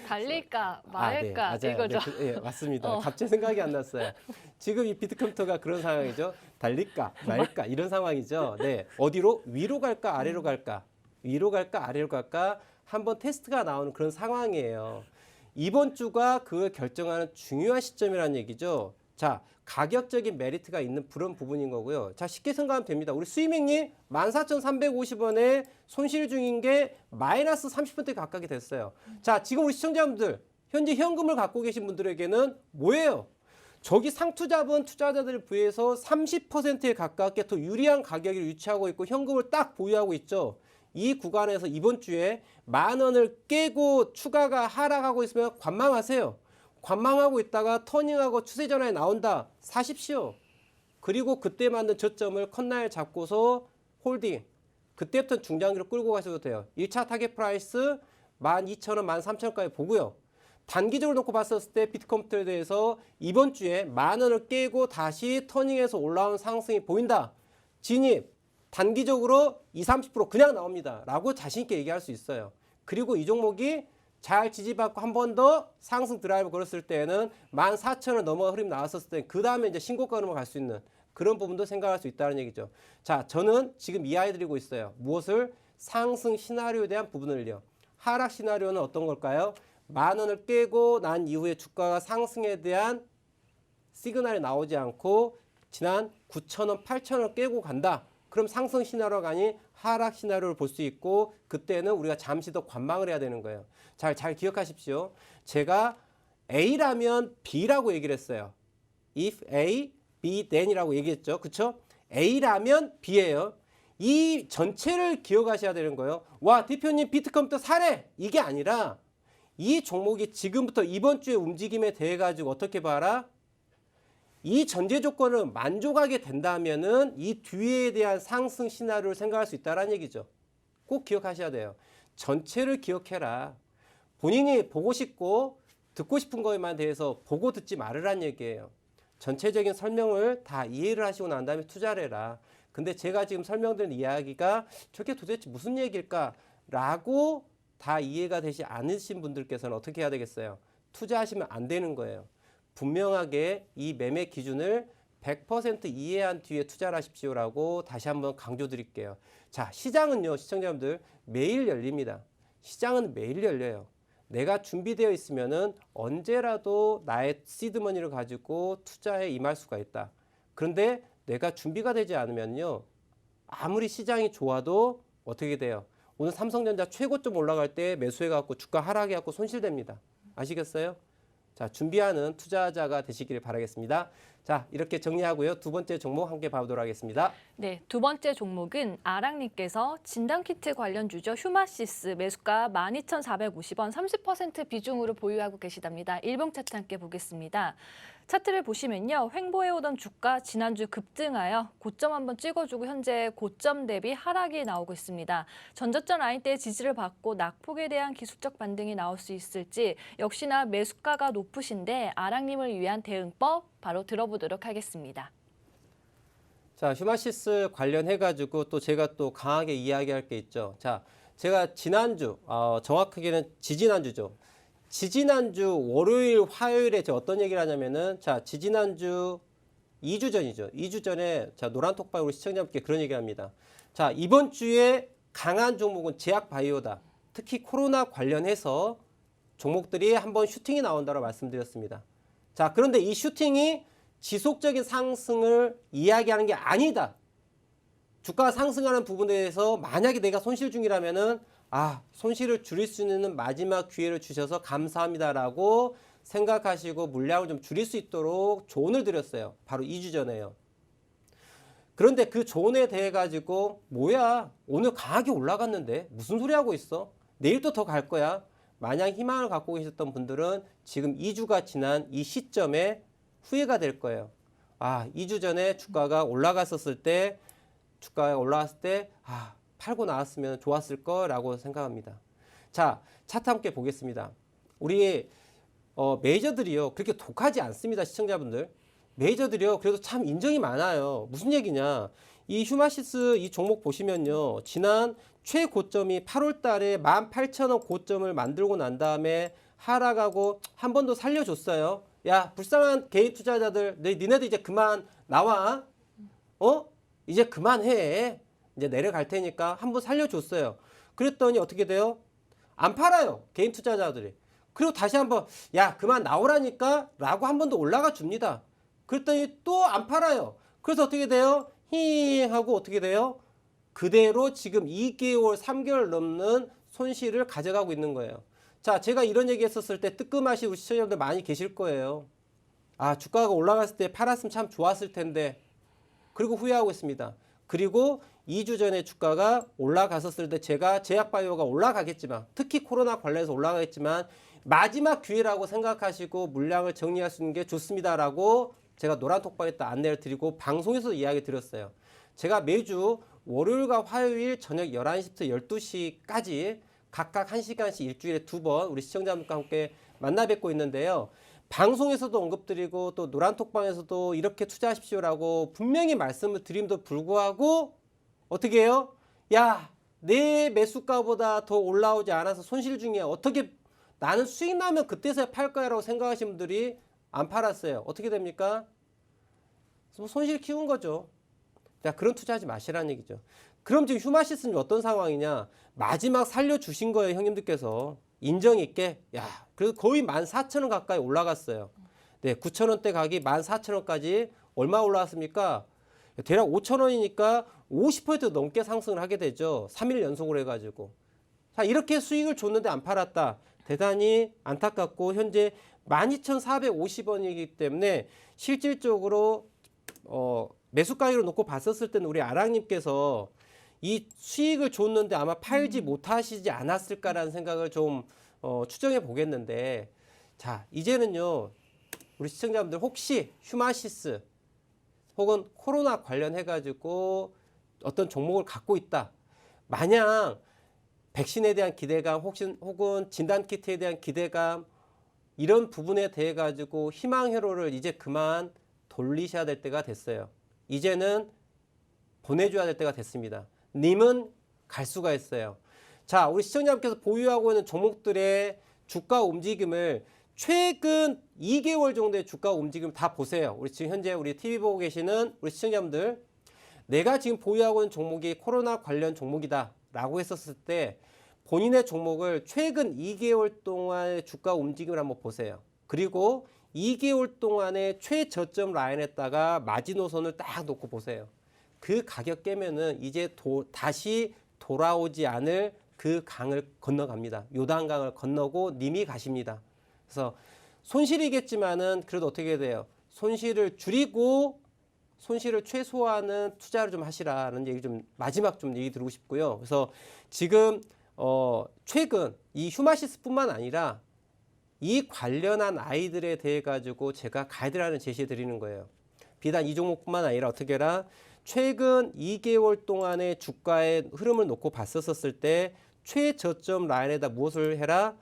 달릴까 말까 네, 맞아요. 이거죠. 네, 맞습니다. 갑자기 생각이 안 났어요. 지금 이 비트컴퓨터가 그런 상황이죠. 달릴까 말까 이런 상황이죠. 네, 어디로? 위로 갈까 아래로 갈까? 위로 갈까 아래로 갈까? 한번 테스트가 나오는 그런 상황이에요. 이번 주가 그걸 결정하는 중요한 시점이라는 얘기죠. 자, 가격적인 메리트가 있는 그런 부분인 거고요. 자, 쉽게 생각하면 됩니다. 우리 수익액이 14,350원에 손실 중인 게 마이너스 30% 가깝게 됐어요. 자, 지금 우리 시청자분들, 현재 현금을 갖고 계신 분들에게는 뭐예요? 저기 상투자분 투자자들에 비해서 30%에 가깝게 더 유리한 가격을 유치하고 있고 현금을 딱 보유하고 있죠. 이 구간에서 이번 주에 10,000원을 깨고 추가가 하락하고 있으면 관망하세요. 관망하고 있다가 터닝하고 추세 전환이 나온다. 사십시오. 그리고 그때 맞는 저점을 컷라인 잡고서 홀딩. 그때부터 중장기로 끌고 가셔도 돼요. 1차 타겟 프라이스 12,000원, 13,000원까지 보고요. 단기적으로 놓고 봤었을 때 비트컴퓨터에 대해서 이번 주에 10,000원을 깨고 다시 터닝해서 올라온 상승이 보인다. 진입. 단기적으로 20, 30% 그냥 나옵니다. 라고 자신 있게 얘기할 수 있어요. 그리고 이 종목이 잘 지지받고 한 번 더 상승 드라이브 걸었을 때는 14,000원 넘어 흐름 나왔었을 때 그 다음에 이제 신고가 넘어갈 수 있는 그런 부분도 생각할 수 있다는 얘기죠. 자, 저는 지금 이야기드리고 있어요. 무엇을? 상승 시나리오에 대한 부분을요. 하락 시나리오는 어떤 걸까요? 10,000원을 깨고 난 이후에 주가가 상승에 대한 시그널이 나오지 않고 지난 9,000원, 8,000원 깨고 간다. 그럼 상승 시나리오가 아닌 하락 시나리오를 볼 수 있고 그때는 우리가 잠시 더 관망을 해야 되는 거예요. 잘 기억하십시오. 제가 A라면 B라고 얘기를 했어요. If A, B, then이라고 얘기했죠. 그쵸? A라면 B예요. 이 전체를 기억하셔야 되는 거예요. 와, 대표님 비트컴퓨터 사래! 이게 아니라 이 종목이 지금부터 이번 주에 움직임에 대해 가지고 어떻게 봐라? 이 전제 조건을 만족하게 된다면은 이 뒤에 대한 상승 시나리오를 생각할 수 있다는 얘기죠. 꼭 기억하셔야 돼요. 전체를 기억해라. 본인이 보고 싶고 듣고 싶은 거에만 대해서 보고 듣지 말으란 얘기예요. 전체적인 설명을 다 이해를 하시고 난 다음에 투자를 해라. 근데 제가 지금 설명드린 이야기가 저게 도대체 무슨 얘기일까? 라고 다 이해가 되지 않으신 분들께서는 어떻게 해야 되겠어요? 투자하시면 안 되는 거예요. 분명하게 이 매매 기준을 100% 이해한 뒤에 투자를 하십시오라고 다시 한번 강조드릴게요. 자, 시장은요, 시청자분들 매일 열립니다. 시장은 매일 열려요. 내가 준비되어 있으면은 언제라도 나의 시드머니를 가지고 투자에 임할 수가 있다. 그런데 내가 준비가 되지 않으면요, 아무리 시장이 좋아도 어떻게 돼요? 오늘 삼성전자 최고점 올라갈 때 매수해갖고 주가 하락해갖고 손실됩니다. 아시겠어요? 자, 준비하는 투자자가 되시기를 바라겠습니다. 자, 이렇게 정리하고요. 두 번째 종목 함께 봐보도록 하겠습니다. 네, 두 번째 종목은 아랑님께서 진단키트 관련 주죠. 휴마시스 매수가 12,450원 30% 비중으로 보유하고 계시답니다. 일봉 차트 함께 보겠습니다. 차트를 보시면요. 횡보해오던 주가 지난주 급등하여 고점 한번 찍어주고 현재 고점 대비 하락이 나오고 있습니다. 전저점 라인대의 지지를 받고 낙폭에 대한 기술적 반등이 나올 수 있을지 역시나 매수가가 높으신데 아랑님을 위한 대응법 바로 들어보도록 하겠습니다. 자, 휴마시스 관련해가지고 또 제가 또 강하게 이야기할 게 있죠. 자, 제가 지난주, 정확하게는 지지난주죠. 지지난주 월요일, 화요일에 제가 어떤 얘기를 하냐면은, 자, 지지난주 2주 전이죠. 2주 전에, 자, 노란톡방으로 시청자분께 그런 얘기를 합니다. 자, 이번 주에 강한 종목은 제약바이오다. 특히 코로나 관련해서 종목들이 한번 슈팅이 나온다고 말씀드렸습니다. 자, 그런데 이 슈팅이 지속적인 상승을 이야기하는 게 아니다. 주가가 상승하는 부분에 대해서 만약에 내가 손실 중이라면은 손실을 줄일 수 있는 마지막 기회를 주셔서 감사합니다라고 생각하시고 물량을 좀 줄일 수 있도록 조언을 드렸어요. 바로 2주 전에요. 그런데 그 조언에 대해 가지고 뭐야 오늘 강하게 올라갔는데 무슨 소리 하고 있어? 내일 또 더 갈 거야. 마냥 희망을 갖고 계셨던 분들은 지금 2주가 지난 이 시점에 후회가 될 거예요. 2주 전에 주가가 올라갔을 때 팔고 나왔으면 좋았을 거라고 생각합니다. 자, 차트 함께 보겠습니다. 우리 메이저들이요. 그렇게 독하지 않습니다. 시청자분들. 메이저들이요. 그래도 참 인정이 많아요. 무슨 얘기냐. 이 휴마시스 이 종목 보시면요. 지난 최고점이 8월 달에 18,000원 고점을 만들고 난 다음에 하락하고 한 번 더 살려줬어요. 야, 불쌍한 개인 투자자들, 니네들 이제 그만 나와. 이제 그만해. 이제 내려갈 테니까 한번 살려줬어요. 그랬더니 어떻게 돼요? 안 팔아요. 개인 투자자들이. 그리고 다시 한번 야, 그만 나오라니까 라고 한 번 더 올라가 줍니다. 그랬더니 또 안 팔아요. 그래서 어떻게 돼요? 힝 하고 어떻게 돼요? 그대로 지금 2개월, 3개월 넘는 손실을 가져가고 있는 거예요. 자, 제가 이런 얘기 했었을 때 뜨끔하신 우리 시청자분들 많이 계실 거예요. 주가가 올라갔을 때 팔았으면 참 좋았을 텐데. 그리고 후회하고 있습니다. 그리고 2주 전에 주가가 올라갔었을 때 제가 제약바이오가 올라가겠지만 특히 코로나 관련해서 올라가겠지만 마지막 기회라고 생각하시고 물량을 정리할 수 있는 게 좋습니다라고 제가 노란톡방에 또 안내를 드리고 방송에서 이야기 드렸어요. 제가 매주 월요일과 화요일 저녁 11시부터 12시까지 각각 1시간씩 일주일에 2번 우리 시청자분과 함께 만나 뵙고 있는데요. 방송에서도 언급드리고 또 노란톡방에서도 이렇게 투자하십시오라고 분명히 말씀을 드림도 불구하고 어떻게 해요? 야, 내 매수가보다 더 올라오지 않아서 손실 중이야. 어떻게 나는 수익 나면 그때서야 팔 거야 라고 생각하시는 분들이 안 팔았어요. 어떻게 됩니까? 손실 키운 거죠. 자, 그런 투자하지 마시라는 얘기죠. 그럼 지금 휴마시스는 어떤 상황이냐? 마지막 살려주신 거예요, 형님들께서. 인정 있게. 야, 그래도 거의 14,000원 가까이 올라갔어요. 네, 9,000원대 가기 14,000원까지 얼마 올라왔습니까? 대략 5,000원이니까 50% 넘게 상승을 하게 되죠. 3일 연속으로 해가지고. 자, 이렇게 수익을 줬는데 안 팔았다. 대단히 안타깝고 현재 12,450원이기 때문에 실질적으로 매수 가격으로 놓고 봤었을 때는 우리 아랑님께서 이 수익을 줬는데 아마 팔지 못하시지 않았을까라는 생각을 좀 추정해 보겠는데, 자, 이제는요 우리 시청자분들 혹시 휴마시스 혹은 코로나 관련해 가지고 어떤 종목을 갖고 있다, 마냥 백신에 대한 기대감 혹은 진단키트에 대한 기대감 이런 부분에 대해 가지고 희망 회로를 이제 그만 돌리셔야 될 때가 됐어요. 이제는 보내줘야 될 때가 됐습니다. 님은 갈 수가 있어요. 자, 우리 시청자분께서 보유하고 있는 종목들의 주가 움직임을 최근 2개월 정도의 주가 움직임 다 보세요. 우리 지금 현재 우리 TV 보고 계시는 우리 시청자분들, 내가 지금 보유하고 있는 종목이 코로나 관련 종목이다 라고 했었을 때 본인의 종목을 최근 2개월 동안의 주가 움직임을 한번 보세요. 그리고 2개월 동안의 최저점 라인에다가 마지노선을 딱 놓고 보세요. 그 가격 깨면은 이제 다시 돌아오지 않을 그 강을 건너갑니다. 요단강을 건너고 님이 가십니다. 그래서 손실이겠지만은 그래도 어떻게 돼요? 손실을 줄이고 손실을 최소화하는 투자를 좀 하시라는 얘기 좀 마지막 좀 얘기 드리고 싶고요. 그래서 지금 최근 이 휴마시스뿐만 아니라 이 관련한 아이들에 대해 가지고 제가 가이드라인을 제시해 드리는 거예요. 비단 이 종목뿐만 아니라 어떻게 해라? 최근 2개월 동안의 주가의 흐름을 놓고 봤었을 때 최저점 라인에다 무엇을 해라?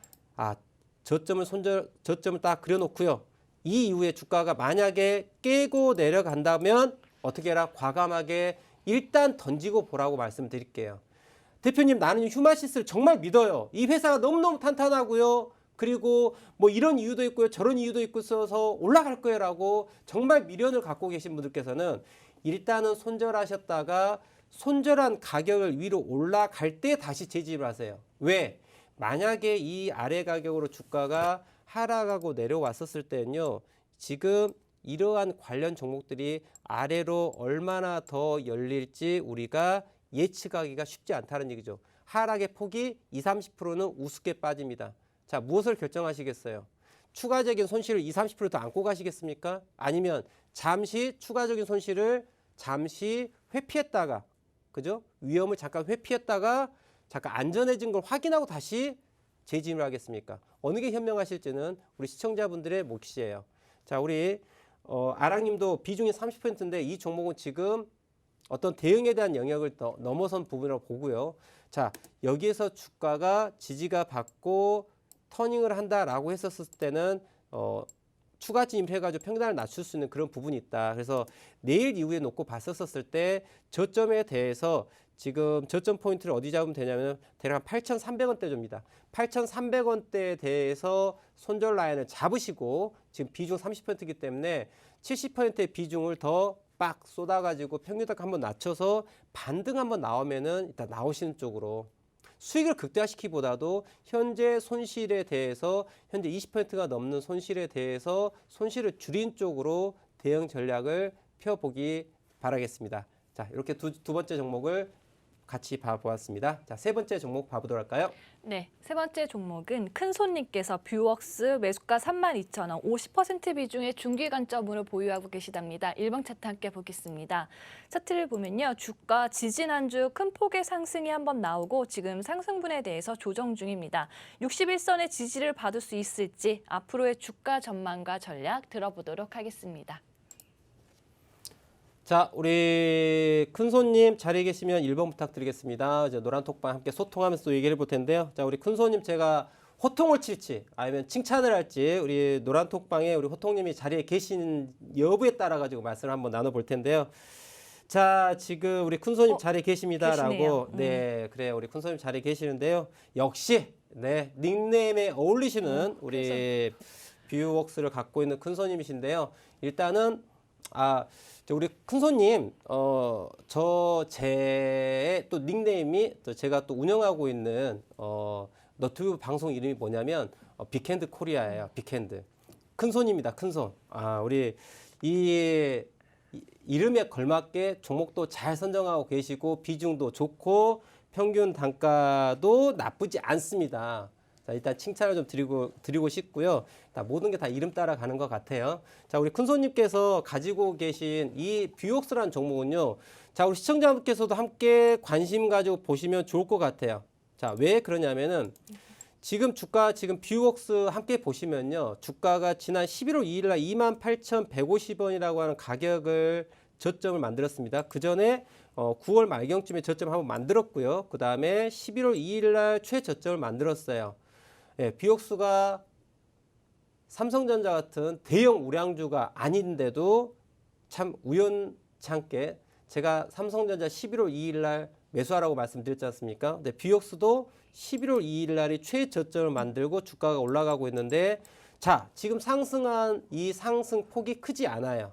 저점을 딱 그려놓고요. 이 이후에 주가가 만약에 깨고 내려간다면 어떻게 해라? 과감하게 일단 던지고 보라고 말씀드릴게요. 대표님, 나는 휴마시스를 정말 믿어요. 이 회사가 너무너무 탄탄하고요. 그리고 뭐 이런 이유도 있고요. 저런 이유도 있어서 올라갈 거예요라고 정말 미련을 갖고 계신 분들께서는 일단은 손절하셨다가 손절한 가격을 위로 올라갈 때 다시 재집을 하세요. 왜? 만약에 이 아래 가격으로 주가가 하락하고 내려왔었을 때는요. 지금 이러한 관련 종목들이 아래로 얼마나 더 열릴지 우리가 예측하기가 쉽지 않다는 얘기죠. 하락의 폭이 20-30%는 우습게 빠집니다. 자, 무엇을 결정하시겠어요? 추가적인 손실을 20-30%더 안고 가시겠습니까? 아니면 잠시 추가적인 손실을 잠시 회피했다가, 그죠? 위험을 잠깐 회피했다가 잠깐 안전해진 걸 확인하고 다시 재진입을 하겠습니까? 어느 게 현명하실지는 우리 시청자분들의 몫이에요. 자, 우리 아랑님도 비중이 30%인데 이 종목은 지금 어떤 대응에 대한 영역을 더 넘어선 부분이라고 보고요. 자, 여기에서 주가가 지지가 받고 터닝을 한다라고 했었을 때는 추가 진입해가지고 평단을 낮출 수 있는 그런 부분이 있다. 그래서 내일 이후에 놓고 봤었을 때 저점에 대해서 지금 저점 포인트를 어디 잡으면 되냐면 대략 8,300원대 줍니다. 8,300원대에 대해서 손절 라인을 잡으시고 지금 비중 30%이기 때문에 70%의 비중을 더 빡 쏟아가지고 평균딱 한번 낮춰서 반등 한번 나오면은 일단 나오시는 쪽으로 수익을 극대화시키기보다도 현재 손실에 대해서 현재 20%가 넘는 손실에 대해서 손실을 줄인 쪽으로 대응 전략을 펴보기 바라겠습니다. 자, 이렇게 두 번째 종목을 같이 봐보았습니다. 자, 세 번째 종목 봐보도록 할까요? 네, 세 번째 종목은 큰손님께서 뷰웍스 매수가 32,000원, 50% 비중의 중기관점으로 보유하고 계시답니다. 1번 차트 함께 보겠습니다. 차트를 보면요, 주가 지지난주 큰 폭의 상승이 한번 나오고 지금 상승분에 대해서 조정 중입니다. 61선의 지지를 받을 수 있을지 앞으로의 주가 전망과 전략 들어보도록 하겠습니다. 자, 우리 큰손님 자리에 계시면 1번 부탁드리겠습니다. 이제 노란톡방 함께 소통하면서 또 얘기를 해볼 텐데요. 자, 우리 큰손님 제가 호통을 칠지 아니면 칭찬을 할지 우리 노란톡방에 우리 호통님이 자리에 계신 여부에 따라 가지고 말씀을 한번 나눠볼 텐데요. 자, 지금 우리 큰손님 자리에 계십니다라고. 네, 그래 우리 큰손님 자리에 계시는데요. 역시 네 닉네임에 어울리시는 우리 뷰웍스를 갖고 있는 큰손님이신데요. 일단은 우리 큰손님, 제 또 닉네임이 또 제가 또 운영하고 있는 너튜브 방송 이름이 뭐냐면 빅핸드 코리아예요. 빅핸드. 큰손입니다. 큰손. 우리 이 이름에 걸맞게 종목도 잘 선정하고 계시고 비중도 좋고 평균 단가도 나쁘지 않습니다. 자, 일단 칭찬을 좀 드리고 싶고요. 모든 게 다 이름 따라 가는 것 같아요. 자, 우리 큰손님께서 가지고 계신 이 뷰웍스라는 종목은요. 자, 우리 시청자분께서도 함께 관심 가지고 보시면 좋을 것 같아요. 자, 왜 그러냐면은 지금 뷰웍스 함께 보시면요. 주가가 지난 11월 2일 날 28,150원이라고 하는 가격을 저점을 만들었습니다. 그 전에 9월 말경쯤에 저점 한번 만들었고요. 그 다음에 11월 2일 날 최저점을 만들었어요. 예, 뷰웍스가 삼성전자 같은 대형 우량주가 아닌데도 참 우연찮게 제가 삼성전자 11월 2일 날 매수하라고 말씀드렸지 않습니까? 근데 뷰웍스도 11월 2일 날이 최저점을 만들고 주가가 올라가고 있는데 자, 지금 상승한 이 상승폭이 크지 않아요.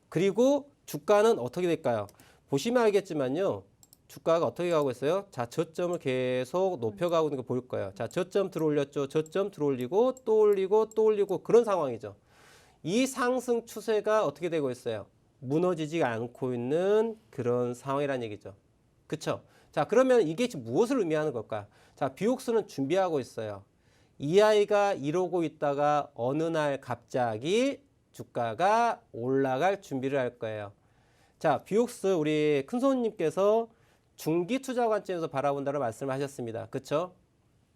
그리고 주가는 어떻게 될까요? 보시면 알겠지만요. 주가가 어떻게 가고 있어요? 자, 저점을 계속 높여가고 있는 거 보일 거예요. 자, 저점 들어올렸죠. 저점 들어올리고 또 올리고 또 올리고 그런 상황이죠. 이 상승 추세가 어떻게 되고 있어요? 무너지지 않고 있는 그런 상황이라는 얘기죠. 그쵸? 자, 그러면 이게 지금 무엇을 의미하는 걸까? 자, 뷰웍스는 준비하고 있어요. 이 아이가 이러고 있다가 어느 날 갑자기 주가가 올라갈 준비를 할 거예요. 자, 뷰옥스 우리 큰손님께서 중기 투자 관점에서 바라본다고 말씀을 하셨습니다. 그렇죠?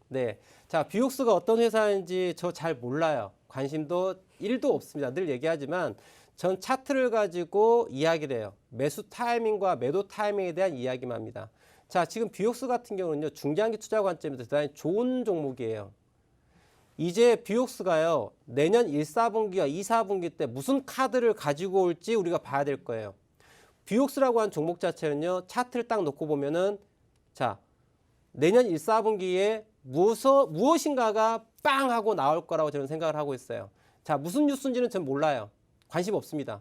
네. 자, 뷰옥스가 어떤 회사인지 저 잘 몰라요. 관심도 1도 없습니다. 늘 얘기하지만 전 차트를 가지고 이야기를 해요. 매수 타이밍과 매도 타이밍에 대한 이야기만 합니다. 자, 지금 뷰옥스 같은 경우는요. 중장기 투자 관점에서 대단히 좋은 종목이에요. 이제 뷰옥스가요. 내년 1, 4분기와 2, 4분기 때 무슨 카드를 가지고 올지 우리가 봐야 될 거예요. 뷰옥스라고 하는 종목 자체는요. 차트를 딱 놓고 보면은 자, 내년 1, 4분기에 무엇인가가 빵 하고 나올 거라고 저는 생각을 하고 있어요. 자, 무슨 뉴스인지는 전 몰라요. 관심 없습니다.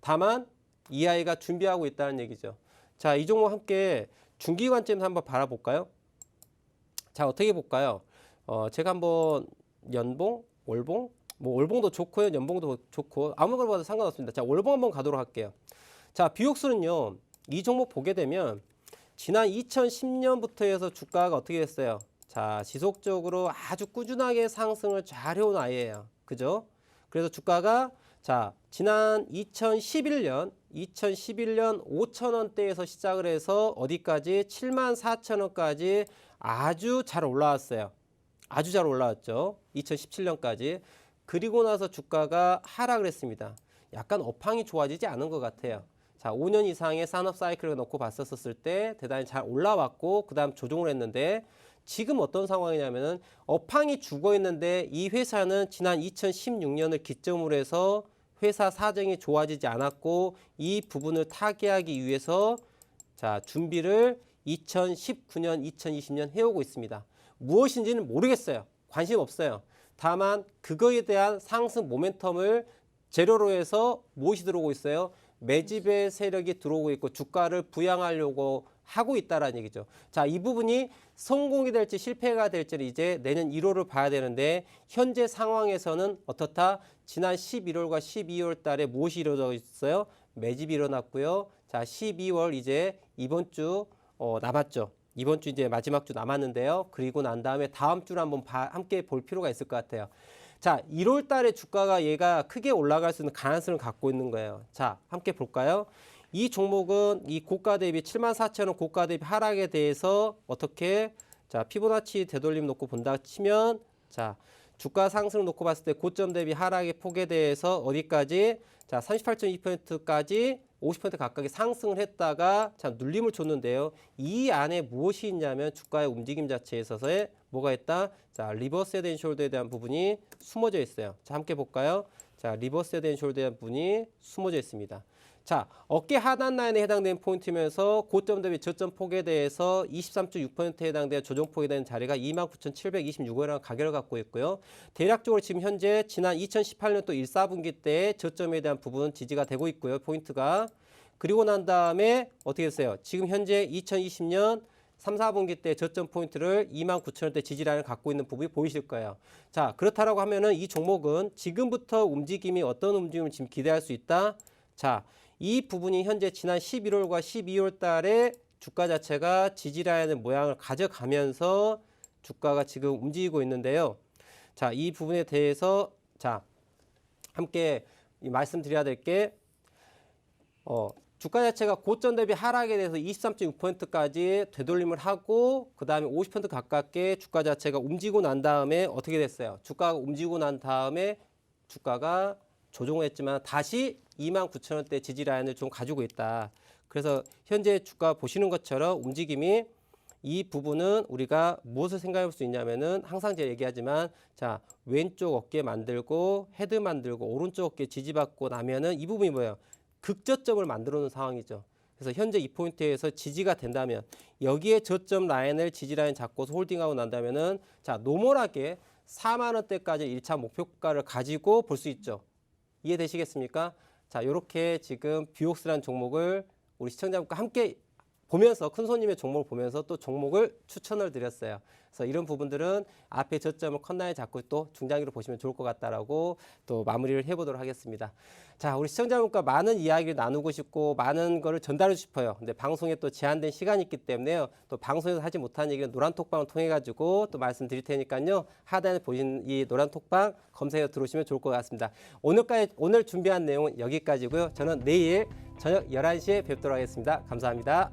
다만 이 아이가 준비하고 있다는 얘기죠. 자, 이 종목 함께 중기 관점에서 한번 바라볼까요? 자, 어떻게 볼까요? 제가 한번 연봉, 월봉, 뭐 월봉도 좋고요, 연봉도 좋고 아무거나 봐도 상관없습니다. 자, 월봉 한번 가도록 할게요. 자, 뷰옥스는요, 이 종목 보게 되면 지난 2010년부터 해서 주가가 어떻게 됐어요? 자, 지속적으로 아주 꾸준하게 상승을 잘 해온 아이예요. 그죠? 그래서 주가가 자, 지난 2011년 5,000원대에서 시작을 해서 어디까지 74,000원까지 아주 잘 올라왔어요. 아주 잘 올라왔죠. 2017년까지. 그리고 나서 주가가 하락을 했습니다. 약간 업황이 좋아지지 않은 것 같아요. 자, 5년 이상의 산업 사이클을 놓고 봤었을 때 대단히 잘 올라왔고 그 다음 조정을 했는데 지금 어떤 상황이냐면은 업황이 죽어 있는데 이 회사는 지난 2016년을 기점으로 해서 회사 사정이 좋아지지 않았고 이 부분을 타개하기 위해서 자, 준비를 2019년, 2020년 해오고 있습니다. 무엇인지는 모르겠어요. 관심 없어요. 다만 그거에 대한 상승 모멘텀을 재료로 해서 무엇이 들어오고 있어요? 매집의 세력이 들어오고 있고 주가를 부양하려고 하고 있다라는 얘기죠. 자, 이 부분이 성공이 될지 실패가 될지는 이제 내년 1월을 봐야 되는데 현재 상황에서는 어떻다? 지난 11월과 12월 달에 무엇이 이루어져 있어요? 매집이 일어났고요. 자, 12월 이제 이번 주 남았죠. 이번 주 이제 마지막 주 남았는데요. 그리고 난 다음에 다음 주를 한번 함께 볼 필요가 있을 것 같아요. 자, 1월 달에 주가가 얘가 크게 올라갈 수 있는 가능성을 갖고 있는 거예요. 자, 함께 볼까요? 이 종목은 이 고가 대비 74,000원 고가 대비 하락에 대해서 어떻게 자, 피보나치 되돌림 놓고 본다 치면 자, 주가 상승을 놓고 봤을 때 고점 대비 하락의 폭에 대해서 어디까지 자, 38.2%까지 50% 가까이 상승을 했다가 참 눌림을 줬는데요. 이 안에 무엇이 있냐면 주가의 움직임 자체에 있어서의 뭐가 있다? 자, 리버스 헤드 앤 숄더에 대한 부분이 숨어져 있어요. 자, 함께 볼까요? 자, 리버스 헤드 앤 숄더에 대한 부분이 숨어져 있습니다. 자, 어깨 하단 라인에 해당되는 포인트면서 고점 대비 저점 폭에 대해서 23.6%에 해당되는 조정폭에 대한 자리가 29,726원이라는 가격을 갖고 있고요. 대략적으로 지금 현재 지난 2018년도 1, 4분기 때 저점에 대한 부분은 지지가 되고 있고요. 포인트가. 그리고 난 다음에 어떻게 됐어요? 지금 현재 2020년 3, 4분기 때 저점 포인트를 29,000원대 지지라인을 갖고 있는 부분이 보이실 거예요. 자, 그렇다라고 하면은 이 종목은 지금부터 움직임이 어떤 움직임을 지금 기대할 수 있다? 자, 이 부분이 현재 지난 11월과 12월 달에 주가 자체가 지지라인의 모양을 가져가면서 주가가 지금 움직이고 있는데요. 자, 이 부분에 대해서 자, 함께 말씀드려야 될 게 주가 자체가 고점 대비 하락에 대해서 23.6%까지 되돌림을 하고 그 다음에 50% 가깝게 주가 자체가 움직이고 난 다음에 어떻게 됐어요? 주가가 움직이고 난 다음에 주가가 조정을 했지만 다시 29,000원대 지지 라인을 좀 가지고 있다. 그래서 현재 주가 보시는 것처럼 움직임이 이 부분은 우리가 무엇을 생각해 볼 수 있냐면은 항상 제가 얘기하지만 자, 왼쪽 어깨 만들고 헤드 만들고 오른쪽 어깨 지지받고 나면은 이 부분이 뭐예요? 극저점을 만들어 놓은 상황이죠. 그래서 현재 이 포인트에서 지지가 된다면 여기에 저점 라인을 지지 라인 잡고서 홀딩하고 난다면은 자, 노멀하게 4만 원대까지 1차 목표가를 가지고 볼 수 있죠. 이해되시겠습니까? 자, 이렇게 지금 뷰옥스라는 종목을 우리 시청자분과 함께 보면서 큰 손님의 종목을 보면서 또 종목을 추천을 드렸어요. 그래서 이런 부분들은 앞에 저점을 컷라인 잡고 또 중장기로 보시면 좋을 것 같다라고 또 마무리를 해보도록 하겠습니다. 자, 우리 시청자분과 많은 이야기를 나누고 싶고 많은 거를 전달하고 싶어요. 근데 방송에 또 제한된 시간이 있기 때문에요. 또 방송에서 하지 못한 얘기는 노란톡방을 통해 가지고 또 말씀드릴 테니까요. 하단에 보신 이 노란톡방 검색해 들어오시면 좋을 것 같습니다. 오늘 준비한 내용은 여기까지고요. 저는 내일 저녁 11시에 뵙도록 하겠습니다. 감사합니다.